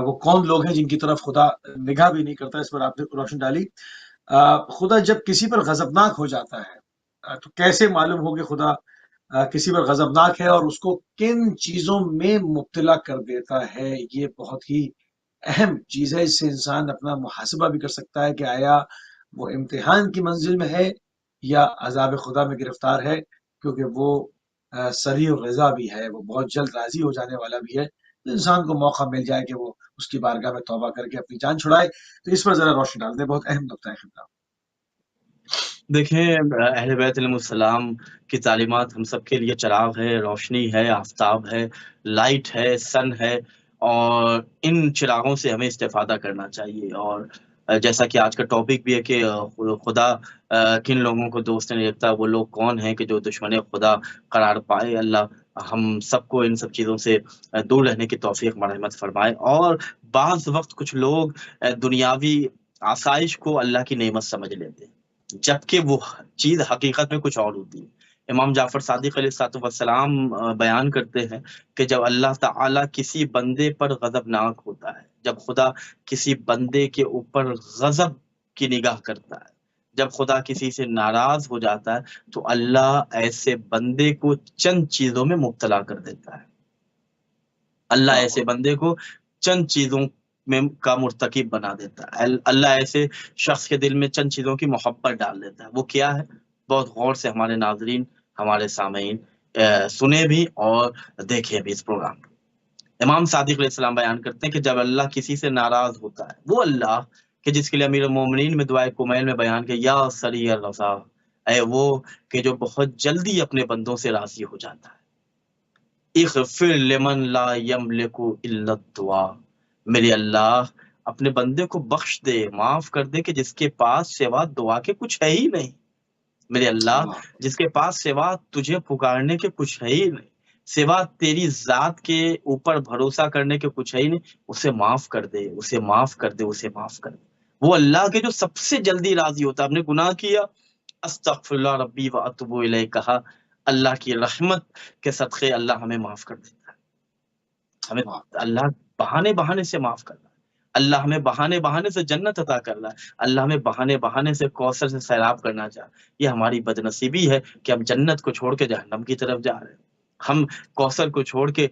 وہ کون لوگ ہیں جن کی طرف خدا نگاہ بھی نہیں کرتا، اس پر آپ نے روشن ڈالی۔ خدا جب کسی پر غضبناک ہو جاتا ہے تو کیسے معلوم ہو کہ خدا کسی پر غضبناک ہے اور اس کو کن چیزوں میں مبتلا کر دیتا ہے؟ یہ بہت ہی اہم چیز ہے، اس سے انسان اپنا محاسبہ بھی کر سکتا ہے کہ آیا وہ امتحان کی منزل میں ہے یا عذاب خدا میں گرفتار ہے، کیونکہ وہ سریع رضا بھی ہے، وہ بہت جلد راضی ہو جانے والا بھی ہے۔ انسان کو موقع مل جائے کہ وہ اس کی بارگاہ میں توبہ کر کے اپنی جان چھڑائے، تو اس پر ذرا روشنی ڈال دیں، بہت اہم نقطہ ہے خطہ۔ دیکھیں، اہل بیت علیہ السلام کی تعلیمات ہم سب کے لیے چراغ ہے، روشنی ہے، آفتاب ہے، لائٹ ہے، سن ہے، اور ان چراغوں سے ہمیں استفادہ کرنا چاہیے۔ اور جیسا کہ آج کا ٹاپک بھی ہے کہ خدا کن لوگوں کو دوست نہیں رکھتا، وہ لوگ کون ہیں کہ جو دشمن خدا قرار پائے۔ اللہ ہم سب کو ان سب چیزوں سے دور رہنے کی توفیق مرحمت فرمائے۔ اور بعض وقت کچھ لوگ دنیاوی آسائش کو اللہ کی نعمت سمجھ لیتے ہیں، جبکہ وہ چیز حقیقت میں کچھ اور ہوتی ہے۔ امام جعفر صادق علیہ السلام بیان کرتے ہیں کہ جب اللہ تعالیٰ کسی بندے پر غضبناک ہوتا ہے، جب خدا کسی بندے کے اوپر غضب کی نگاہ کرتا ہے، جب خدا کسی سے ناراض ہو جاتا ہے تو اللہ ایسے بندے کو چند چیزوں میں مبتلا کر دیتا ہے۔ اللہ ایسے بندے کو چند چیزوں میں کا مرتکب بنا دیتا ہے۔ اللہ ایسے شخص کے دل میں چند چیزوں کی محبت ڈال دیتا ہے۔ وہ کیا ہے؟ بہت غور سے ہمارے ناظرین، ہمارے سامعین سنے بھی اور دیکھیں بھی اس پروگرام کو۔ امام صادق علیہ السلام بیان کرتے ہیں کہ جب اللہ کسی سے ناراض ہوتا ہے، وہ اللہ کہ جس کے لیے امیر المومنین میں دعائے کمیل میں بیان کہ یا سریع الرضا، اے وہ کہ جو بہت جلدی اپنے بندوں سے راضی ہو جاتا ہے۔ اغفر لمن لا یملک الا الدعاء، میرے اللہ اپنے بندے کو بخش دے، معاف کر دے کہ جس کے پاس سوا دعا کے کچھ ہے ہی نہیں۔ میرے اللہ جس کے پاس سوا تجھے پکارنے کے کچھ ہے ہی نہیں، سوا تیری ذات کے اوپر بھروسہ کرنے کے کچھ ہے ہی نہیں، اسے معاف کر دے، اسے معاف کر دے، اسے معاف کر دے۔ وہ اللہ کے جو سب سے جلدی راضی ہوتا ہے۔ آپ نے گناہ کیا، استغفر اللہ ربی واتوب الیہ کہا، اللہ کی رحمت کے صدقے اللہ ہمیں معاف کر دیتا ہے۔ ہمیں اللہ بہانے بہانے سے معاف کر رہا ہے، اللہ ہمیں بہانے بہانے سے جنت عطا کر رہا ہے، اللہ ہمیں بہانے بہانے سے کوثر سے سیراب کرنا چاہ رہا ہے۔ یہ ہماری بد نصیبی ہے کہ ہم جنت کو چھوڑ کے جہنم کی طرف جا رہے ہیں، ہم کوثر کو چھوڑ کے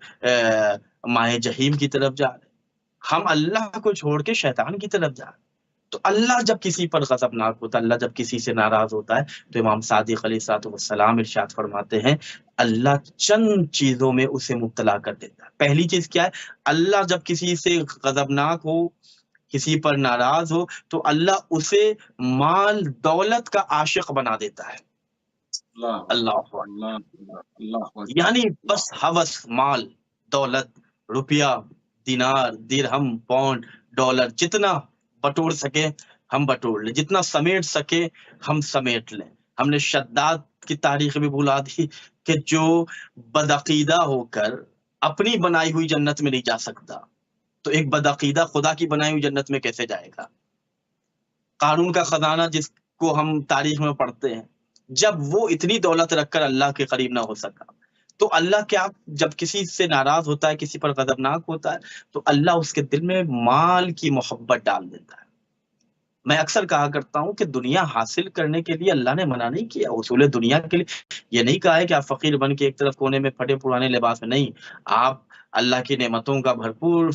ماہ جہیم کی طرف جا رہے ہیں، ہم اللہ کو چھوڑ کے شیطان کی طرف جا رہے ہیں۔ تو اللہ جب کسی پر غضبناک ہوتا ہے، اللہ جب کسی سے ناراض ہوتا ہے، تو امام صادق علیہ الصلوۃ والسلام ارشاد فرماتے ہیں اللہ چند چیزوں میں اسے مبتلا کر دیتا ہے۔ پہلی چیز کیا ہے؟ اللہ جب کسی سے غضبناک ہو، کسی پر ناراض ہو، تو اللہ اسے مال دولت کا عاشق بنا دیتا ہے۔ اللہ اکبر۔ یعنی بس ہوس، مال، دولت، روپیہ، دینار، درہم، پاؤنڈ، ڈالر، جتنا بٹور سکے ہم بٹور لیں، جتنا سمیٹ سکے ہم سمیٹ لیں۔ ہم نے شداد کی تاریخ بھی بھلا دی کہ جو بدعقیدہ ہو کر اپنی بنائی ہوئی جنت میں نہیں جا سکتا، تو ایک بدعقیدہ خدا کی بنائی ہوئی جنت میں کیسے جائے گا؟ قارون کا خزانہ جس کو ہم تاریخ میں پڑھتے ہیں، جب وہ اتنی دولت رکھ کر اللہ کے قریب نہ ہو سکا، تو اللہ کیا جب کسی سے ناراض ہوتا ہے، کسی پر غضبناک ہوتا ہے، تو اللہ اس کے دل میں مال کی محبت ڈال دیتا ہے۔ میں اکثر کہا کرتا ہوں کہ دنیا حاصل کرنے کے لیے اللہ نے منع نہیں کیا، اصول دنیا کے لیے یہ نہیں کہا ہے کہ آپ فقیر بن کے ایک طرف کونے میں پھٹے پرانے لباس میں، نہیں، آپ اللہ کی نعمتوں کا بھرپور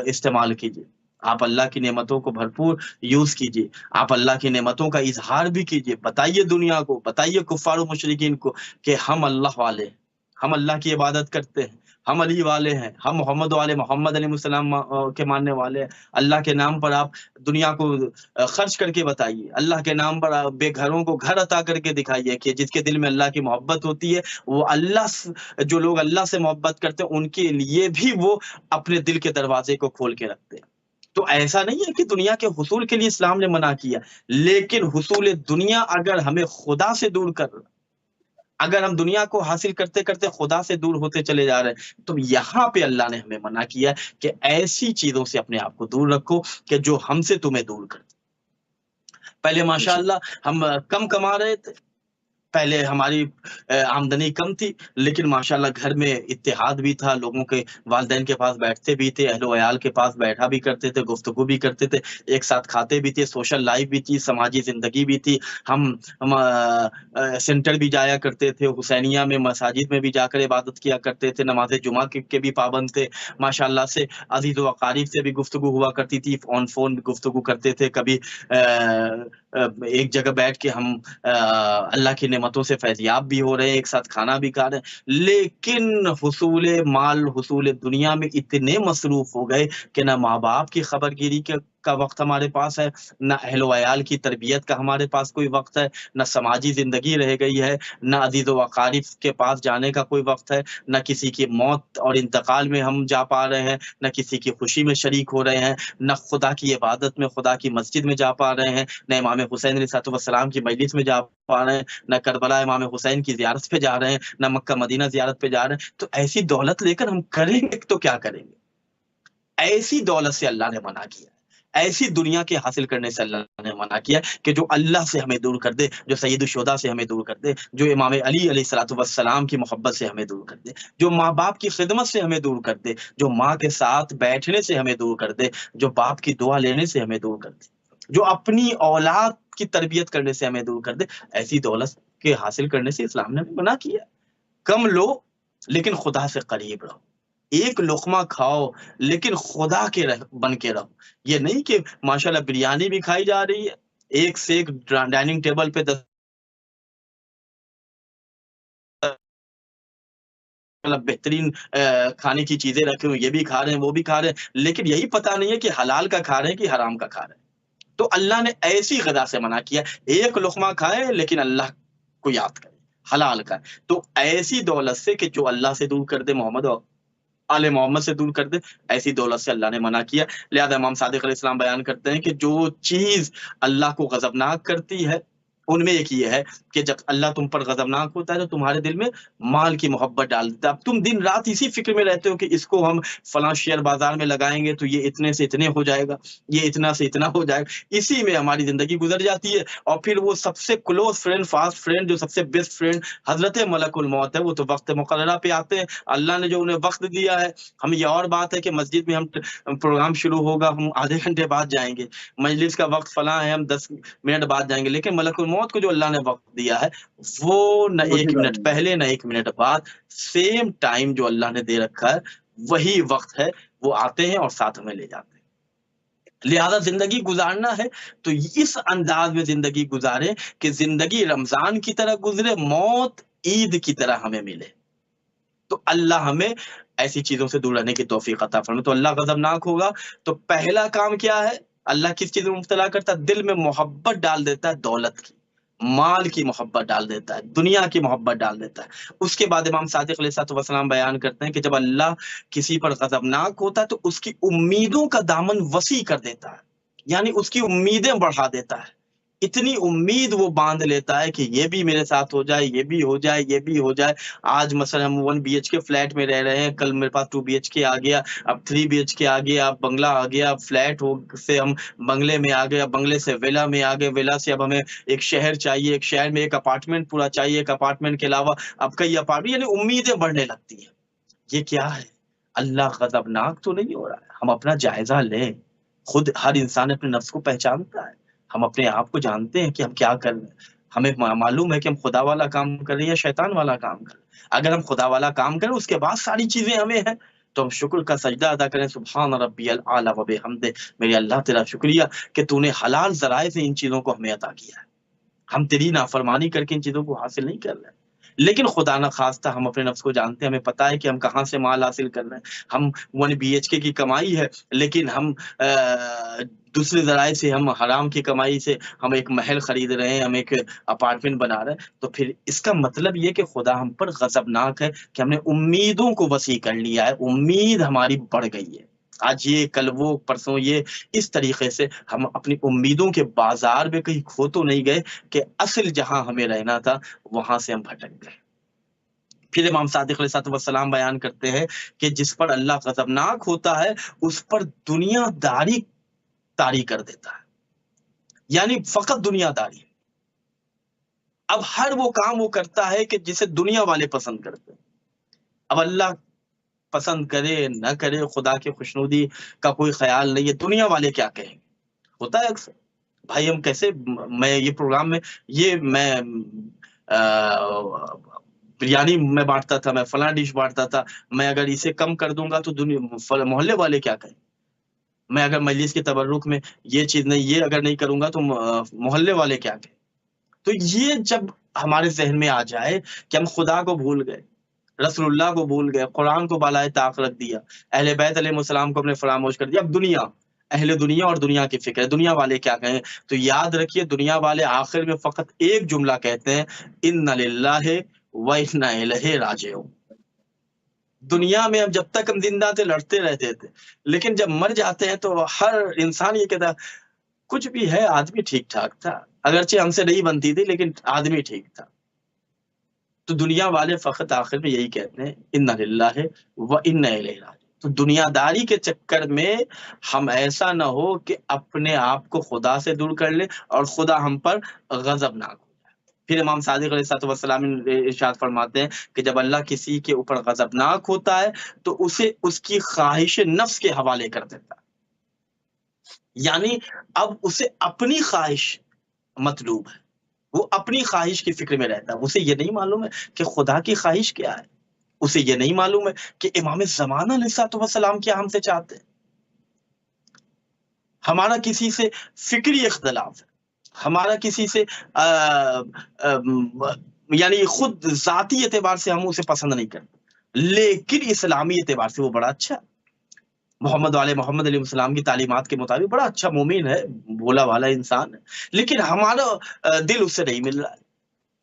استعمال کیجیے، آپ اللہ کی نعمتوں کو بھرپور یوز کیجیے، آپ اللہ کی نعمتوں کا اظہار بھی کیجیے، بتائیے دنیا کو، بتائیے کفار و مشرکین کو کہ ہم اللہ والے ہیں، ہم اللہ کی عبادت کرتے ہیں، ہم علی والے ہیں، ہم محمد والے محمد علیہ السلام کے ماننے والے ہیں۔ اللہ کے نام پر آپ دنیا کو خرچ کر کے بتائیے، اللہ کے نام پر آپ بے گھروں کو گھر عطا کر کے دکھائیے کہ جس کے دل میں اللہ کی محبت ہوتی ہے، وہ جو لوگ اللہ سے محبت کرتے ہیں ان کے لیے بھی وہ اپنے دل کے دروازے کو کھول کے رکھتے ہیں۔ تو ایسا نہیں ہے کہ دنیا کے حصول کے لیے اسلام نے منع کیا، لیکن حصول دنیا اگر ہمیں خدا سے دور کر، اگر ہم دنیا کو حاصل کرتے کرتے خدا سے دور ہوتے چلے جا رہے ہیں، تو یہاں پہ اللہ نے ہمیں منع کیا ہے کہ ایسی چیزوں سے اپنے آپ کو دور رکھو کہ جو ہم سے تمہیں دور کر دے۔ پہلے ماشاءاللہ ہم کم کما رہے تھے، پہلے ہماری آمدنی کم تھی، لیکن ماشاءاللہ گھر میں اتحاد بھی تھا، لوگوں کے والدین کے پاس بیٹھتے بھی تھے، اہل و عیال کے پاس بیٹھا بھی کرتے تھے، گفتگو بھی کرتے تھے، ایک ساتھ کھاتے بھی تھے، سوشل لائف بھی تھی، سماجی زندگی بھی تھی، ہم سینٹر بھی جایا کرتے تھے، حسینیہ میں مساجد میں بھی جا کر عبادت کیا کرتے تھے، نماز جمعہ کے بھی پابند تھے، ماشاءاللہ سے عزیز و اقارب سے بھی گفتگو ہوا کرتی تھی، فون گفتگو کرتے تھے، کبھی ایک جگہ بیٹھ کے ہم اللہ کی نعمتوں سے فیضیاب بھی ہو رہے ہیں، ایک ساتھ کھانا بھی کھا رہے ہیں، لیکن حصول مال، حصول دنیا میں اتنے مصروف ہو گئے کہ نہ ماں باپ کی خبر گیری کا وقت ہمارے پاس ہے، نہ اہل و عیال کی تربیت کا ہمارے پاس کوئی وقت ہے، نہ سماجی زندگی رہ گئی ہے، نہ عزیز و اقارب کے پاس جانے کا کوئی وقت ہے، نہ کسی کی موت اور انتقال میں ہم جا پا رہے ہیں، نہ کسی کی خوشی میں شریک ہو رہے ہیں، نہ خدا کی عبادت میں، خدا کی مسجد میں جا پا رہے ہیں، نہ امام حسین علیہ السلام کی مجلس میں جا پا رہے ہیں، نہ کربلا امام حسین کی زیارت پہ جا رہے ہیں، نہ مکہ مدینہ زیارت پہ جا رہے ہیں۔ تو ایسی دولت لے کر ہم کریں گے تو کیا کریں گے؟ ایسی دولت سے اللہ نے منع کیا، ایسی دنیا کے حاصل کرنے سے اللہ نے منع کیا کہ جو اللہ سے ہمیں دور کر دے، جو سید الشہداء سے ہمیں دور کر دے، جو امام علی علیہ الصلوۃ والسلام کی محبت سے ہمیں دور کر دے، جو ماں باپ کی خدمت سے ہمیں دور کر دے، جو ماں کے ساتھ بیٹھنے سے ہمیں دور کر دے، جو باپ کی دعا لینے سے ہمیں دور کر دے، جو اپنی اولاد کی تربیت کرنے سے ہمیں دور کر دے، ایسی دولت کے حاصل کرنے سے اسلام نے ہمیں منع کیا۔ کم لو لیکن خدا سے قریب رہو، ایک لقمہ کھاؤ لیکن خدا کے بن کے رہو۔ یہ نہیں کہ ماشاءاللہ بریانی بھی کھائی جا رہی ہے، ایک سے ایک ڈائننگ ٹیبل پہ 10 بہترین کھانے کی چیزیں رکھے ہوئے، یہ بھی کھا رہے ہیں، وہ بھی کھا رہے ہیں، لیکن یہی پتہ نہیں ہے کہ حلال کا کھا رہے ہیں کہ حرام کا کھا رہے ہیں۔ تو اللہ نے ایسی غذا سے منع کیا، ایک لقمہ کھائے لیکن اللہ کو یاد کرے، حلال کا۔ تو ایسی دولت سے کہ جو اللہ سے دور کر دے، محمد اور آل محمد سے دور کر دے، ایسی دولت سے اللہ نے منع کیا۔ لہذا امام صادق علیہ السلام بیان کرتے ہیں کہ جو چیز اللہ کو غضبناک کرتی ہے ان میں ایک یہ ہے کہ جب اللہ تم پر غضبناک ہوتا ہے تو تمہارے دل میں مال کی محبت ڈال دیتا ہے۔ اب تم دن رات اسی فکر میں رہتے ہو کہ اس کو ہم فلاں شیئر بازار میں لگائیں گے تو یہ اتنے سے اتنے ہو جائے گا، یہ اتنا سے اتنا ہو جائے گا، اسی میں ہماری زندگی گزر جاتی ہے۔ اور پھر وہ سب سے کلوز فرینڈ، فاسٹ فرینڈ، جو سب سے بیسٹ فرینڈ حضرت ملک الموت ہے، وہ تو وقت مقررہ پہ آتے ہیں، اللہ نے جو انہیں وقت دیا ہے۔ ہم یہ اور بات ہے کہ مسجد میں ہم پروگرام شروع ہوگا، ہم آدھے گھنٹے بعد جائیں گے، مجلس کا وقت فلاں ہے، ہم 10 منٹ بعد جائیں گے، لیکن ملک الموت کو جو اللہ نے وقت دیا ہے وہ نہ 1 منٹ پہلے نہ 1 منٹ بعد، سیم ٹائم جو اللہ نے دے رکھا ہے وہی وقت ہے، وہ آتے ہیں اور ساتھ ہمیں لے جاتے ہیں۔ لہذا زندگی گزارنا ہے تو اس انداز میں زندگی گزارے کہ زندگی رمضان کی طرح گزرے، موت عید کی طرح ہمیں ملے۔ تو اللہ ہمیں ایسی چیزوں سے دور رہنے کی توفیق عطا فرمائے۔ تو اللہ غضبناک ہوگا تو پہلا کام کیا ہے؟ اللہ کس چیز میں مبتلا کرتا ہے؟ دل میں محبت ڈال دیتا ہے، دولت کی، مال کی محبت ڈال دیتا ہے، دنیا کی محبت ڈال دیتا ہے۔ اس کے بعد امام صادق علیہ السلام بیان کرتے ہیں کہ جب اللہ کسی پر غضبناک ہوتا ہے تو اس کی امیدوں کا دامن وسیع کر دیتا ہے، یعنی اس کی امیدیں بڑھا دیتا ہے۔ اتنی امید وہ باندھ لیتا ہے کہ یہ بھی میرے ساتھ ہو جائے، یہ بھی ہو جائے، یہ بھی ہو جائے۔ آج مثلا ہم 1 BHK فلیٹ میں رہ رہے ہیں، کل میرے پاس 2 BHK آ گیا، اب 3 BHK آ گیا، اب بنگلہ آ گیا، اب فلیٹ سے ہم بنگلے میں آ گئے، اب بنگلے سے ویلا میں آ گئے، ویلا سے اب ہمیں ایک شہر چاہیے، ایک شہر میں ایک اپارٹمنٹ پورا چاہیے، ایک اپارٹمنٹ کے علاوہ اب کئی اپارٹمنٹ، یعنی امیدیں بڑھنے لگتی ہیں۔ یہ کیا ہے؟ اللہ غضبناک تو نہیں ہو رہا ہے؟ ہم اپنا جائزہ لیں۔ خود ہر انسان اپنے نفس کو پہچانتا ہے، ہم اپنے آپ کو جانتے ہیں کہ ہم کیا کر رہے ہیں۔ ہمیں معلوم ہے کہ ہم خدا والا کام کر رہے ہیں یا شیطان والا کام کر رہے ہیں۔ اگر ہم خدا والا کام کریں اس کے بعد ساری چیزیں ہمیں ہیں تو ہم شکر کا سجدہ ادا کریں، سبحان ربی الاعلی و بحمدہ، میرے اللہ تیرا شکریہ کہ تو نے حلال ذرائع سے ان چیزوں کو ہمیں عطا کیا ہے، ہم تیری نافرمانی کر کے ان چیزوں کو حاصل نہیں کر رہے۔ لیکن خدا نہ خواستہ ہم اپنے نفس کو جانتے ہیں، ہمیں پتا ہے کہ ہم کہاں سے مال حاصل کر رہے ہیں۔ ہم 1 BHK کی کمائی ہے، لیکن ہم دوسرے ذرائع سے، ہم حرام کی کمائی سے ہم ایک محل خرید رہے ہیں، ہم ایک اپارٹمنٹ بنا رہے ہیں۔ تو پھر اس کا مطلب یہ کہ خدا ہم پر غضبناک ہے کہ ہم نے امیدوں کو وسیع کر لیا ہے، امید ہماری بڑھ گئی ہے۔ آج یہ، کل وہ، پرسوں یہ، اس طریقے سے ہم اپنی امیدوں کے بازار میں کہیں کھو تو نہیں گئے کہ اصل جہاں ہمیں رہنا تھا وہاں سے ہم بھٹک گئے۔ پھر امام صادق علیہ السلام بیان کرتے ہیں کہ جس پر اللہ غضبناک ہوتا ہے اس پر دنیا داری طاری کر دیتا ہے، یعنی فقط دنیا داری۔ اب ہر وہ کام وہ کرتا ہے کہ جسے دنیا والے پسند کرتے ہیں۔ اب اللہ پسند کرے نہ کرے، خدا کی خوشنودی کا کوئی خیال نہیں ہے، دنیا والے کیا کہیں گے۔ ہوتا ہے اکثر بھائی، ہم کیسے، میں یہ پروگرام میں میں بریانی میں بانٹتا تھا، میں فلاں ڈش بانٹتا تھا، میں اگر اسے کم کر دوں گا تو محلے والے کیا کہیں، میں اگر مجلس کے تبرک میں یہ چیز نہیں، یہ اگر نہیں کروں گا تو محلے والے کیا کہیں۔ تو یہ جب ہمارے ذہن میں آ جائے کہ ہم خدا کو بھول گئے، رسول اللہ کو بھول گئے، قرآن کو بالائے طاق رکھ دیا، اہل بیت علیہ السلام کو ہم نے فراموش کر دیا، اب دنیا، اہل دنیا اور دنیا کی فکر ہے، دنیا والے کیا کہیں، تو یاد رکھیے دنیا والے آخر میں فقط ایک جملہ کہتے ہیں، ان للہ و انا الیہ راجعون۔ دنیا میں جب تک ہم زندہ تھے لڑتے رہتے تھے، لیکن جب مر جاتے ہیں تو ہر انسان یہ کہتا کچھ بھی ہے، آدمی ٹھیک ٹھاک تھا، اگرچہ ہم سے نہیں بنتی تھی لیکن آدمی ٹھیک تھا۔ تو دنیا والے فقط آخر میں یہی کہتے ہیں، ان للہ و انا الیہ راجعون۔ تو دنیا داری کے چکر میں ہم ایسا نہ ہو کہ اپنے آپ کو خدا سے دور کر لیں اور خدا ہم پر غضبناک ہو جائے۔ پھر امام صادق علیہ السلام ارشاد فرماتے ہیں کہ جب اللہ کسی کے اوپر غضبناک ہوتا ہے تو اسے اس کی خواہش نفس کے حوالے کر دیتا ہے، یعنی اب اسے اپنی خواہش مطلوب ہے، وہ اپنی خواہش کی فکر میں رہتا ہے، اسے یہ نہیں معلوم ہے کہ خدا کی خواہش کیا ہے، اسے یہ نہیں معلوم ہے کہ امام زمانہ علیہ السلام کیا ہم سے چاہتے ہیں۔ ہمارا کسی سے فکری اختلاف ہے، ہمارا کسی سے یعنی خود ذاتی اعتبار سے ہم اسے پسند نہیں کرتے، لیکن اسلامی اعتبار سے وہ بڑا اچھا، محمد علیہ السلام کی تعلیمات کے مطابق بڑا اچھا مومن ہے، بھولا بھالا انسان ہے، لیکن ہمارا دل اس سے نہیں مل رہا ہے۔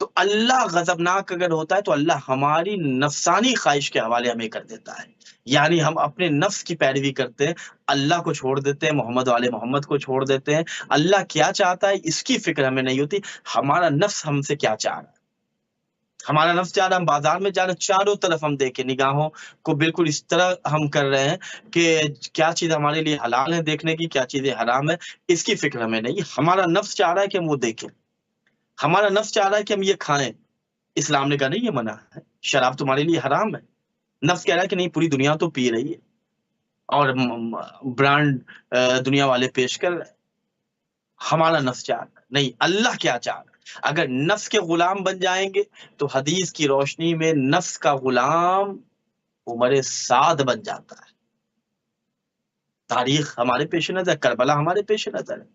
تو اللہ غضبناک اگر ہوتا ہے تو اللہ ہماری نفسانی خواہش کے حوالے ہمیں کر دیتا ہے، یعنی ہم اپنے نفس کی پیروی کرتے ہیں، اللہ کو چھوڑ دیتے ہیں، محمد کو چھوڑ دیتے ہیں، اللہ کیا چاہتا ہے اس کی فکر ہمیں نہیں ہوتی، ہمارا نفس ہم سے کیا چاہ رہا ہے، ہمارا نفس چاہ رہا ہے ہم بازار میں جا رہے ہیں، چاروں طرف ہم دیکھیں، نگاہوں کو بالکل اس طرح ہم کر رہے ہیں کہ کیا چیز ہمارے لیے حلال ہے دیکھنے کی، کیا چیزیں حرام ہے، اس کی فکر ہمیں نہیں۔ ہمارا نفس چاہ رہا ہے کہ ہم وہ دیکھیں، ہمارا نفس چاہ رہا ہے کہ ہم یہ کھائیں، اسلام نے کہا نہیں یہ منع ہے، شراب تمہارے لیے حرام ہے، نفس کہہ رہا ہے کہ نہیں پوری دنیا تو پی رہی ہے اور برانڈ دنیا والے پیش کر رہے ہیں، ہمارا نفس چاہ رہا ہے نہیں، اللہ کیا چاہ رہا ہے۔ اگر نفس کے غلام بن جائیں گے تو حدیث کی روشنی میں نفس کا غلام عمر سعد بن جاتا ہے، تاریخ ہمارے پیش نظر، کربلا ہمارے پیش نظر ہے.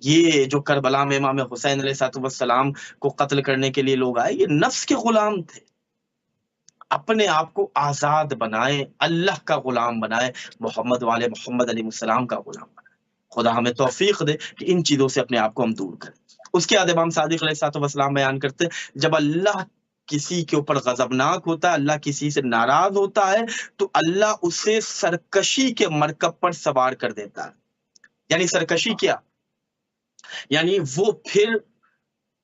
یہ جو کربلا میں امام حسین علیہ السلام کو قتل کرنے کے لیے لوگ آئے، یہ نفس کے غلام تھے. اپنے آپ کو آزاد بنائے، اللہ کا غلام بنائے، محمد والے محمد علیہ السلام کا غلام بنائے. خدا ہمیں توفیق دے کہ ان چیزوں سے اپنے آپ کو ہم دور کریں. اس کے بعد امام صادق علیہ السلام بیان کرتے ہیں، جب اللہ کسی کے اوپر غضبناک ہوتا ہے، اللہ کسی سے ناراض ہوتا ہے، تو اللہ اسے سرکشی کے مرکب پر سوار کر دیتا ہے. یعنی سرکشی کیا؟ یعنی وہ پھر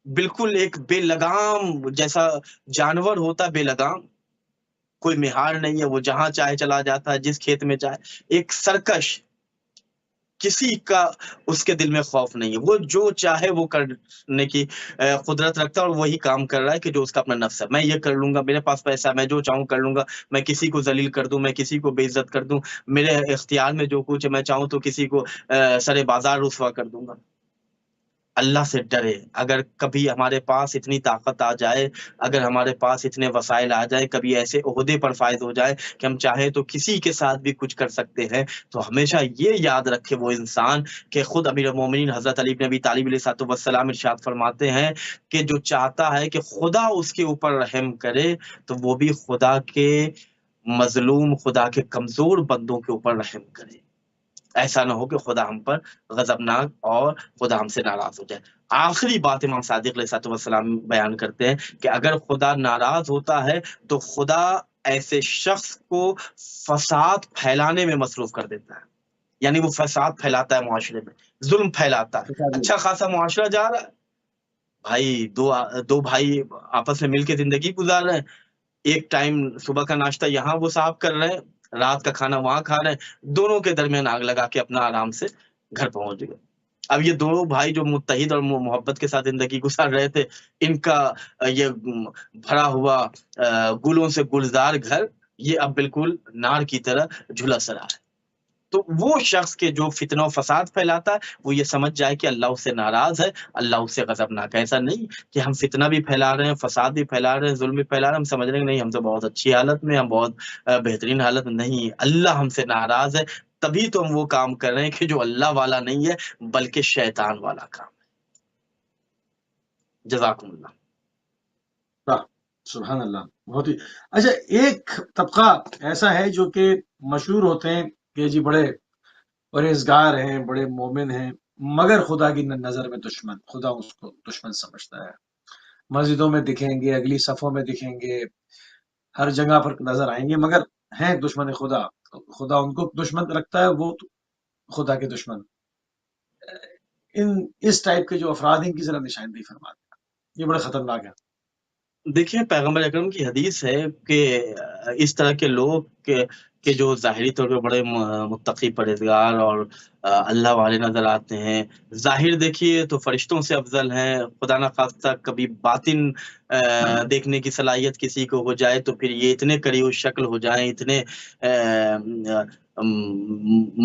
بالکل ایک بے لگام جیسا جانور ہوتا ہے، بے لگام، کوئی مہار نہیں ہے، وہ جہاں چاہے چلا جاتا ہے، جس کھیت میں چاہے. ایک سرکش، کسی کا اس کے دل میں خوف نہیں ہے، وہ جو چاہے وہ کرنے کی قدرت رکھتا ہے، اور وہی کام کر رہا ہے کہ جو اس کا اپنا نفس ہے. میں یہ کر لوں گا، میرے پاس پیسہ، میں جو چاہوں کر لوں گا، میں کسی کو ذلیل کر دوں، میں کسی کو بے عزت کر دوں، میرے اختیار میں جو کچھ ہے، میں چاہوں تو کسی کو سر بازار رسوا کر دوں گا. اللہ سے ڈرے. اگر کبھی ہمارے پاس اتنی طاقت آ جائے، اگر ہمارے پاس اتنے وسائل آ جائے، کبھی ایسے عہدے پر فائز ہو جائے کہ ہم چاہیں تو کسی کے ساتھ بھی کچھ کر سکتے ہیں، تو ہمیشہ یہ یاد رکھے وہ انسان کہ خود امیر المومنین حضرت علی بن ابی طالب علیہ السلام ارشاد فرماتے ہیں کہ جو چاہتا ہے کہ خدا اس کے اوپر رحم کرے، تو وہ بھی خدا کے مظلوم، خدا کے کمزور بندوں کے اوپر رحم کرے. ایسا نہ ہو کہ خدا ہم پر غضبناک اور خدا ہم سے ناراض ہو جائے. آخری بات امام صادق علیہ السلام بیان کرتے ہیں کہ اگر خدا ناراض ہوتا ہے تو خدا ایسے شخص کو فساد پھیلانے میں مصروف کر دیتا ہے. یعنی وہ فساد پھیلاتا ہے، معاشرے میں ظلم پھیلاتا ہے. اچھا خاصا معاشرہ جا رہا ہے، بھائی دو بھائی آپس میں مل کے زندگی گزار رہے ہیں، ایک ٹائم صبح کا ناشتہ یہاں وہ صاحب کر رہے ہیں، رات کا کھانا وہاں کھا رہے ہیں، دونوں کے درمیان آگ لگا کے اپنا آرام سے گھر پہنچ گئے. اب یہ دونوں بھائی جو متحد اور محبت کے ساتھ زندگی گزار رہے تھے، ان کا یہ بھرا ہوا گلوں سے گلزار گھر، یہ اب بالکل نار کی طرح جھلس رہا ہے. تو وہ شخص کے جو فتنہ و فساد پھیلاتا ہے، وہ یہ سمجھ جائے کہ اللہ اس سے ناراض ہے، اللہ اس سے غضبناک ہے. ایسا نہیں کہ ہم فتنہ بھی پھیلا رہے ہیں، فساد بھی پھیلا رہے ہیں، ظلم بھی پھیلا رہے ہیں، ہم سمجھ رہے ہیں نہیں ہم تو بہت اچھی حالت میں، ہم بہت بہترین حالت میں. نہیں، اللہ ہم سے ناراض ہے، تبھی تو ہم وہ کام کر رہے ہیں کہ جو اللہ والا نہیں ہے بلکہ شیطان والا کام ہے. جزاکم اللہ. سبحان اللہ. بہت ہی اچھا. ایک طبقہ ایسا ہے جو کہ مشہور ہوتے ہیں کہ جی بڑے پرہیزگار ہیں، بڑے مومن ہیں، مگر خدا کی نظر میں دشمن، خدا اس کو دشمن سمجھتا ہے. مسجدوں میں دکھیں گے، اگلی صفوں میں دکھیں گے، ہر جگہ پر نظر آئیں گے، مگر ہیں دشمن خدا. خدا ان کو دشمن رکھتا ہے، وہ خدا کے دشمن. اس ٹائپ کے جو افراد ہیں، ان کی ذرا نشاندہی فرماتے ہیں، یہ بڑے خطرناک ہیں. دیکھیں، پیغمبر اکرم کی حدیث ہے کہ اس طرح کے لوگ کہ جو ظاہری طور پہ بڑے متقی پرہیزگار اور اللہ والے نظر آتے ہیں، ظاہر دیکھیے تو فرشتوں سے افضل ہیں، خدا نہ خواستہ کبھی باطن دیکھنے کی صلاحیت کسی کو ہو جائے تو پھر یہ اتنے قریب شکل ہو جائیں، اتنے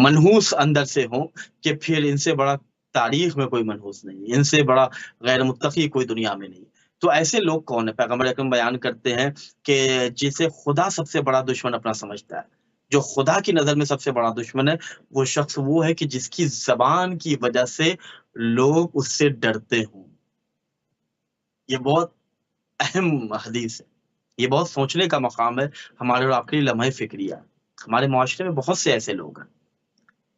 منحوس اندر سے ہوں کہ پھر ان سے بڑا تاریخ میں کوئی منحوس نہیں، ان سے بڑا غیر متقی کوئی دنیا میں نہیں. تو ایسے لوگ کون ہیں؟ پیغمبر اکرم بیان کرتے ہیں کہ جسے خدا سب سے بڑا دشمن اپنا سمجھتا ہے، جو خدا کی نظر میں سب سے بڑا دشمن ہے، وہ شخص وہ ہے کہ جس کی زبان کی وجہ سے لوگ اس سے ڈرتے ہوں. یہ بہت اہم حدیث ہے، یہ بہت سوچنے کا مقام ہے ہمارے اور آپ کے لیے لمحہ فکریہ. ہمارے معاشرے میں بہت سے ایسے لوگ ہیں،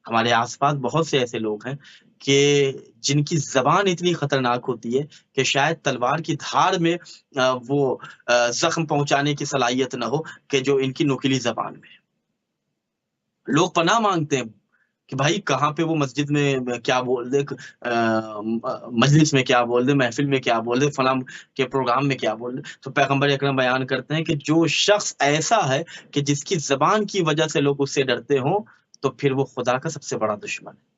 ہمارے آس پاس بہت سے ایسے لوگ ہیں کہ جن کی زبان اتنی خطرناک ہوتی ہے کہ شاید تلوار کی دھار میں وہ زخم پہنچانے کی صلاحیت نہ ہو کہ جو ان کی نوکیلی زبان میں. لوگ پناہ مانگتے ہیں کہ بھائی کہاں پہ وہ مسجد میں کیا بول دے، مجلس میں کیا بول دے، محفل میں کیا بول دے، فلاں کے پروگرام میں کیا بول دے. تو پیغمبر اکرم بیان کرتے ہیں کہ جو شخص ایسا ہے کہ جس کی زبان کی وجہ سے لوگ اس سے ڈرتے ہوں، تو پھر وہ خدا کا سب سے بڑا دشمن ہے.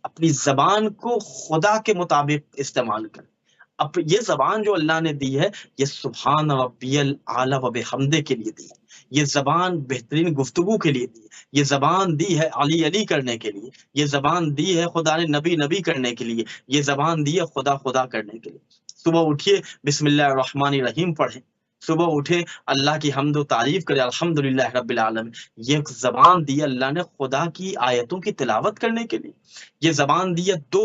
اپنی زبان کو خدا کے مطابق استعمال کریں. اب یہ زبان جو اللہ نے دی ہے، یہ سبحان ربی الاعلی و بحمدہ کے لیے دی ہے. یہ زبان بہترین گفتگو کے لیے دی ہے. یہ زبان دی ہے علی علی کرنے کے لیے. یہ زبان دی ہے خدا نے نبی نبی کرنے کے لیے. یہ زبان دی ہے خدا خدا کرنے کے لیے. صبح اٹھیے بسم اللہ الرحمن الرحیم پڑھیں، صبح اٹھے اللہ کی حمد و تعریف کرے الحمدللہ رب العالمین. یہ زبان دی اللہ نے خدا کی آیتوں کی تلاوت کرنے کے لیے. یہ زبان دی ہے دو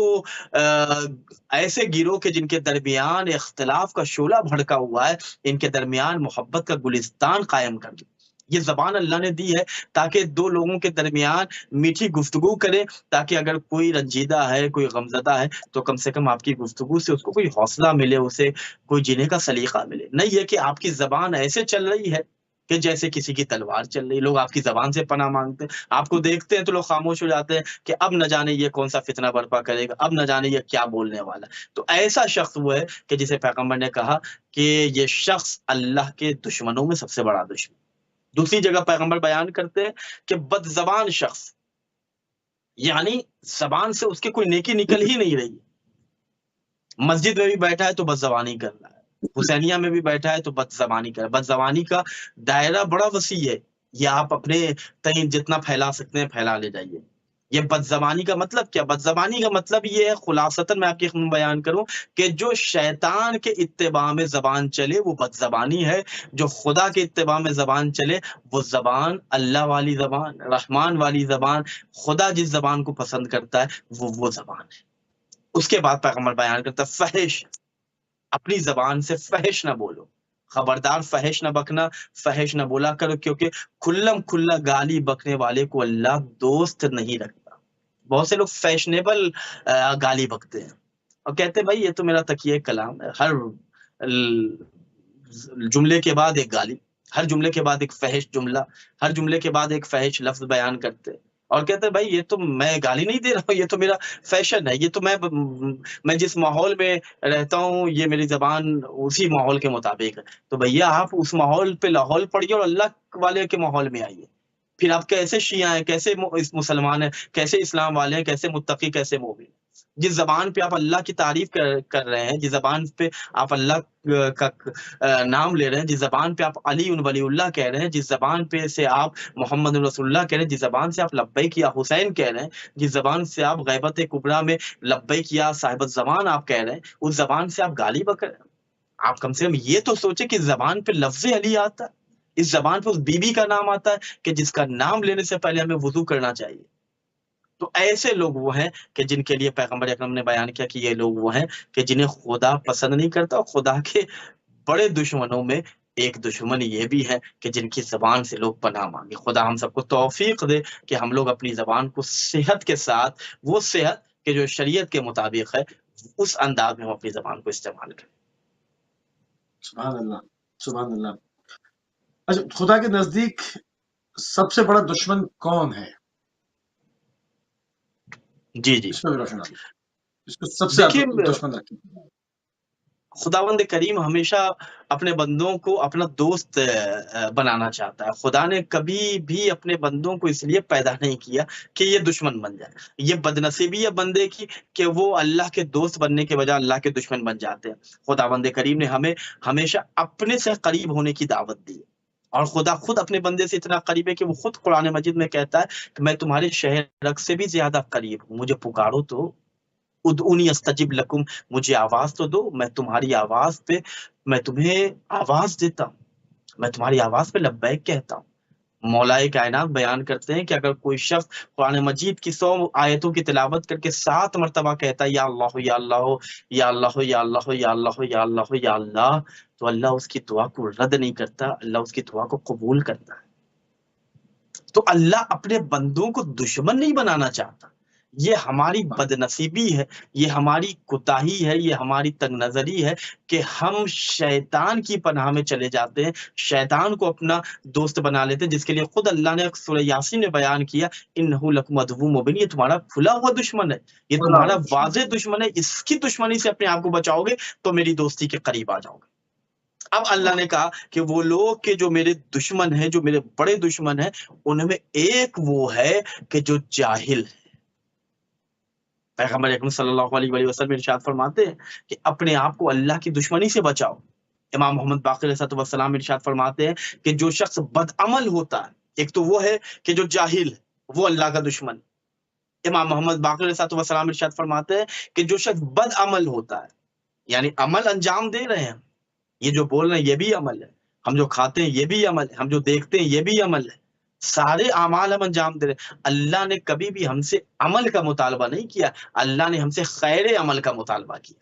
ایسے گروہ کے جن کے درمیان اختلاف کا شعلہ بھڑکا ہوا ہے، ان کے درمیان محبت کا گلستان قائم کر دیا. یہ زبان اللہ نے دی ہے تاکہ دو لوگوں کے درمیان میٹھی گفتگو کرے، تاکہ اگر کوئی رنجیدہ ہے، کوئی غمزدہ ہے، تو کم سے کم آپ کی گفتگو سے اس کو کوئی حوصلہ ملے، اسے کوئی جینے کا سلیقہ ملے. نہیں یہ کہ آپ کی زبان ایسے چل رہی ہے کہ جیسے کسی کی تلوار چل رہی. لوگ آپ کی زبان سے پناہ مانگتے ہیں، آپ کو دیکھتے ہیں تو لوگ خاموش ہو جاتے ہیں کہ اب نہ جانے یہ کون سا فتنہ برپا کرے گا، اب نہ جانے یہ کیا بولنے والا. تو ایسا شخص وہ ہے کہ جسے پیغمبر نے کہا کہ یہ شخص اللہ کے دشمنوں میں سب سے بڑا دشمن. دوسری جگہ پیغمبر بیان کرتے ہیں کہ بد زبان شخص، یعنی زبان سے اس کی کوئی نیکی نکل ہی نہیں رہی. مسجد میں بھی بیٹھا ہے تو بد زبانی کر رہا ہے، حسینیہ میں بھی بیٹھا ہے تو بد زبانی کر رہا ہے. بد زبانی کا دائرہ بڑا وسیع ہے، یہ آپ اپنے تئیں جتنا پھیلا سکتے ہیں پھیلا لے جائیے. یہ بد زبانی کا مطلب کیا؟ بد زبانی کا مطلب یہ ہے خلاصتاً میں آپ کی بیان کروں کہ جو شیطان کے اتباع میں زبان چلے وہ بد زبانی ہے، جو خدا کے اتباع میں زبان چلے وہ زبان اللہ والی زبان، رحمان والی زبان، خدا جس زبان کو پسند کرتا ہے وہ زبان ہے. اس کے بعد پیغمبر بیان کرتا ہے فحش، اپنی زبان سے فحش نہ بولو، خبردار فحش نہ بکنا، فحش نہ بولا کرو، کیونکہ کھلم کھلا گالی بکنے والے کو اللہ دوست نہیں رکھتا. بہت سے لوگ فیشنیبل گالی بکتے ہیں اور کہتے ہیں بھائی یہ تو میرا تکیہ کلام ہے، ہر جملے کے بعد ایک گالی، ہر جملے کے بعد ایک فحش جملہ، ہر جملے کے بعد ایک فحش لفظ بیان کرتے اور کہتے ہیں بھائی یہ تو میں گالی نہیں دے رہا ہوں، یہ تو میرا فیشن ہے، یہ تو میں جس ماحول میں رہتا ہوں یہ میری زبان اسی ماحول کے مطابق ہے. تو بھیا آپ اس ماحول پہ لاہور پڑھیے اور اللہ والے کے ماحول میں آئیے. پھر آپ کیسے شیعہ ہیں، کیسے مسلمان ہیں، کیسے اسلام والے ہیں، کیسے متقی، کیسے مومن. جس زبان پہ آپ اللہ کی تعریف کر رہے ہیں، جس زبان پہ آپ اللہ کا نام لے رہے ہیں، جس زبان پہ آپ علی ولی اللہ کہہ رہے ہیں، جس زبان پہ سے آپ محمد رسول اللہ کہہ رہے ہیں، جس زبان سے آپ لبیک یا حسین کہہ رہے ہیں، جس زبان سے آپ غیبت کبریٰ میں لبیک یا صاحب الزمان آپ کہہ رہے ہیں، اس زبان سے آپ گالی بک رہے ہیں. آپ کم سے کم یہ تو سوچیں کہ زبان پہ لفظ علی آتا ہے، اس زبان پہ اس بی بی کا نام آتا ہے کہ جس کا نام لینے سے پہلے ہمیں وضو کرنا چاہیے. تو ایسے لوگ وہ ہیں کہ جن کے لیے پیغمبر اکرم نے بیان کیا کہ یہ لوگ وہ ہیں کہ جنہیں خدا پسند نہیں کرتا. اور خدا کے بڑے دشمنوں میں ایک دشمن یہ بھی ہے کہ جن کی زبان سے لوگ پناہ مانگے. خدا ہم سب کو توفیق دے کہ ہم لوگ اپنی زبان کو صحت کے ساتھ، وہ صحت کہ جو شریعت کے مطابق ہے، اس انداز میں ہم اپنی زبان کو استعمال کریں. سبحان اللہ، سبحان اللہ. اچھا، خدا کے نزدیک سب سے بڑا دشمن کون ہے؟ جی اس میں بھی روشن ڈالیے، اس کو سب سے دیکھیے دشمن رکھیں. خداوند کریم ہمیشہ اپنے بندوں کو اپنا دوست بنانا چاہتا ہے. خدا نے کبھی بھی اپنے بندوں کو اس لیے پیدا نہیں کیا کہ یہ دشمن بن جائے. یہ بدنصیبی ہے بندے کی کہ وہ اللہ کے دوست بننے کے بجائے اللہ کے دشمن بن جاتے ہیں. خداوند کریم نے ہمیں ہمیشہ اپنے سے قریب ہونے کی دعوت دی ہے، اور خدا خود اپنے بندے سے اتنا قریب ہے کہ وہ خود قرآن مجید میں کہتا ہے کہ میں تمہارے شہر رگ سے بھی زیادہ قریب ہوں، مجھے پکارو تو ادعونی استجب لکم، مجھے آواز تو دو، میں تمہاری آواز پہ میں تمہیں آواز دیتا ہوں، میں تمہاری آواز پہ لبیک کہتا ہوں. مولائے کائنات بیان کرتے ہیں کہ اگر کوئی شخص قرآن مجید کی 100 آیتوں کی تلاوت کر کے 7 مرتبہ کہتا ہے یا اللہ یا اللہ یا اللہ یا اللہ یا اللہ یا اللہ یا اللہ، تو اللہ اس کی دعا کو رد نہیں کرتا، اللہ اس کی دعا کو قبول کرتا ہے. تو اللہ اپنے بندوں کو دشمن نہیں بنانا چاہتا. یہ ہماری بد نصیبی ہے، یہ ہماری کوتاہی ہے، یہ ہماری تنگ نظری ہے کہ ہم شیطان کی پناہ میں چلے جاتے ہیں، شیطان کو اپنا دوست بنا لیتے ہیں، جس کے لیے خود اللہ نے سورہ یاسین میں بیان کیا انہ لکم عدو مبین، یہ تمہارا کھلا ہوا دشمن ہے، یہ تمہارا واضح دشمن ہے. اس کی دشمنی سے اپنے آپ کو بچاؤ گے تو میری دوستی کے قریب آ جاؤ گے. اب اللہ نے کہا کہ وہ لوگ کہ جو میرے دشمن ہیں، جو میرے بڑے دشمن ہیں، ان میں ایک وہ ہے کہ جو جاہل ہے. پیغمبر اکرم صلی اللہ علیہ وسلم ارشاد فرماتے ہیں کہ اپنے آپ کو اللہ کی دشمنی سے بچاؤ. امام محمد باقر علیہ السلام ارشاد فرماتے ہیں کہ جو شخص بدعمل ہوتا ہے، ایک تو وہ ہے کہ جو جاہل ہے، وہ اللہ کا دشمن. امام محمد باقر علیہ السلام ارشاد فرماتے ہیں کہ جو شخص بدعمل ہوتا ہے، یعنی عمل انجام دے رہے ہیں، یہ جو بول رہے ہیں یہ بھی عمل ہے، ہم جو کھاتے ہیں یہ بھی عمل ہے، ہم جو دیکھتے ہیں یہ بھی عمل ہے، سارے اعمال ہم انجام دے رہے ہیں۔ اللہ نے کبھی بھی ہم سے عمل کا مطالبہ نہیں کیا، اللہ نے ہم سے خیر عمل کا مطالبہ کیا۔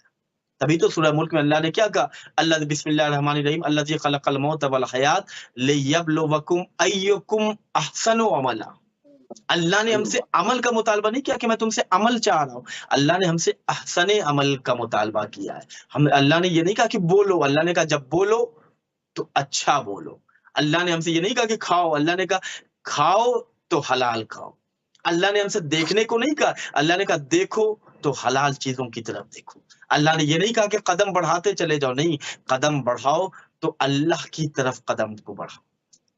تبھی تو سورہ ملک میں اللہ نے کیا کہا، اللہ بسم اللہ الرحمن الرحیم الذی خلق الموت والحیات لیبلوکم ایکم احسن عملا۔ اللہ نے ہم سے عمل کا مطالبہ نہیں کیا کہ میں تم سے عمل چاہ رہا ہوں، اللہ نے ہم سے احسن عمل کا مطالبہ کیا ہے۔ اللہ نے یہ نہیں کہا کہ بولو، اللہ نے کہا جب بولو تو اچھا بولو۔ اللہ نے ہم سے یہ نہیں کہا کہ کھاؤ، اللہ نے کہا کھاؤ تو حلال کھاؤ۔ اللہ نے ہم سے دیکھنے کو نہیں کہا، اللہ نے کہا دیکھو تو حلال چیزوں کی طرف دیکھو۔ اللہ نے یہ نہیں کہا کہ قدم بڑھاتے چلے جاؤ، نہیں، قدم بڑھاؤ تو اللہ کی طرف قدم کو بڑھاؤ۔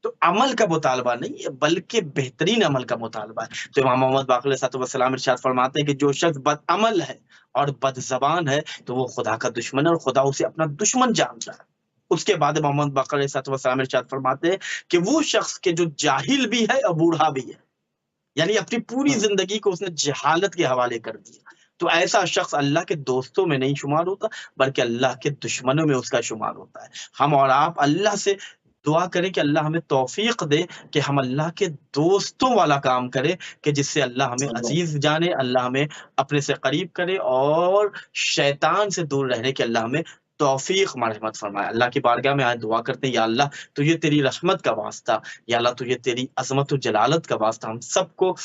تو عمل کا مطالبہ نہیں ہے بلکہ بہترین عمل کا مطالبہ ہے۔ تو امام محمد باقر علیہ السلام ارشاد فرماتے ہیں کہ جو شخص بد عمل ہے اور بد زبان ہے تو وہ خدا کا دشمن ہے اور خدا اسے اپنا دشمن جانتا ہے۔ اس کے بعد امام محمد باقر علیہ السلام ارشاد فرماتے ہیں کہ وہ شخص کے جو جاہل بھی ہے اور بوڑھا بھی ہے، یعنی اپنی پوری زندگی کو اس نے جہالت کے حوالے کر دیا، تو ایسا شخص اللہ کے دوستوں میں نہیں شمار ہوتا بلکہ اللہ کے دشمنوں میں اس کا شمار ہوتا ہے۔ ہم اور آپ اللہ سے دعا کریں کہ اللہ ہمیں توفیق دے کہ ہم اللہ کے دوستوں والا کام کریں، کہ جس سے اللہ ہمیں عزیز جانے، اللہ ہمیں اپنے سے قریب کرے، اور شیطان سے دور رہنے کے اللہ ہمیں توفیق مرحمت فرمائے۔ اللہ کی بارگاہ میں آج دعا کرتے ہیں، یا اللہ تجھے تیری رحمت کا واسطہ، یا اللہ تجھے تیری عظمت و جلالت کا واسطہ ہم سب کو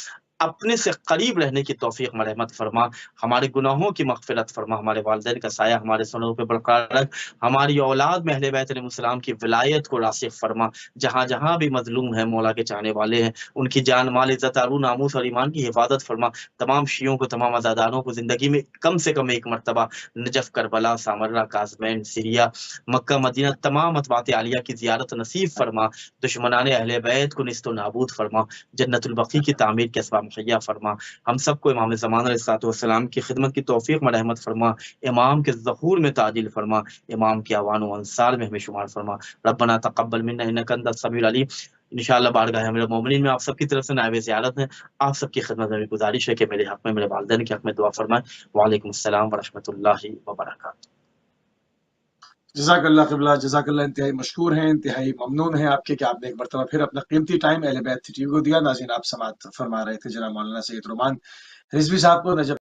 اپنے سے قریب رہنے کی توفیق مرحمت فرما، ہمارے گناہوں کی مغفرت فرما، ہمارے والدین کا سایہ ہمارے سروں پہ برقرار رکھ، ہماری اولاد میں اہل بیت علیہ السلام کی ولایت کو راسخ فرما، جہاں جہاں بھی مظلوم ہیں مولا کے چاہنے والے ہیں ان کی جان مال عزت آبرو ناموس اور ایمان کی حفاظت فرما، تمام شیعوں کو تمام عزاداروں کو زندگی میں کم سے کم ایک مرتبہ نجف، کربلا، سامرہ، کاظمین، سیریا، مکہ، مدینہ، تمام اتباعت عالیہ کی زیارت نصیب فرما، دشمنان اہل بیت کو نیست و نابود فرما، جنت البقیع کی تعمیر کے اسباب مہیا فرما، ہم سب کو امام زمان علیہ السلام کی خدمت کی توفیق میں رحمت فرما، امام کے ظہور میں تعجیل فرما، امام کے اعوان و انصار میں ہمیں شمار فرما۔ ربنا تقبل منا انک انت السمیع العلیم۔ انشاءاللہ بارگاہ امیر المومنین میں آپ سب کی طرف سے نائب زیارت ہے، آپ سب کی خدمت میں گزارش ہے کہ میرے حق میں، میرے والدین کے حق میں دعا فرمائیں۔ وعلیکم السلام ورحمۃ اللہ وبرکاتہ۔ جزاک اللہ قبلہ، جزاک اللہ، انتہائی مشکور ہیں، انتہائی ممنون ہیں آپ کے کہ آپ نے ایک مرتبہ پھر اپنا قیمتی ٹائم اہل بیت ٹی وی کو دیا۔ ناظرین، آپ سماعت فرما رہے تھے جناب مولانا سید رومان رضوی صاحب کو۔ نجف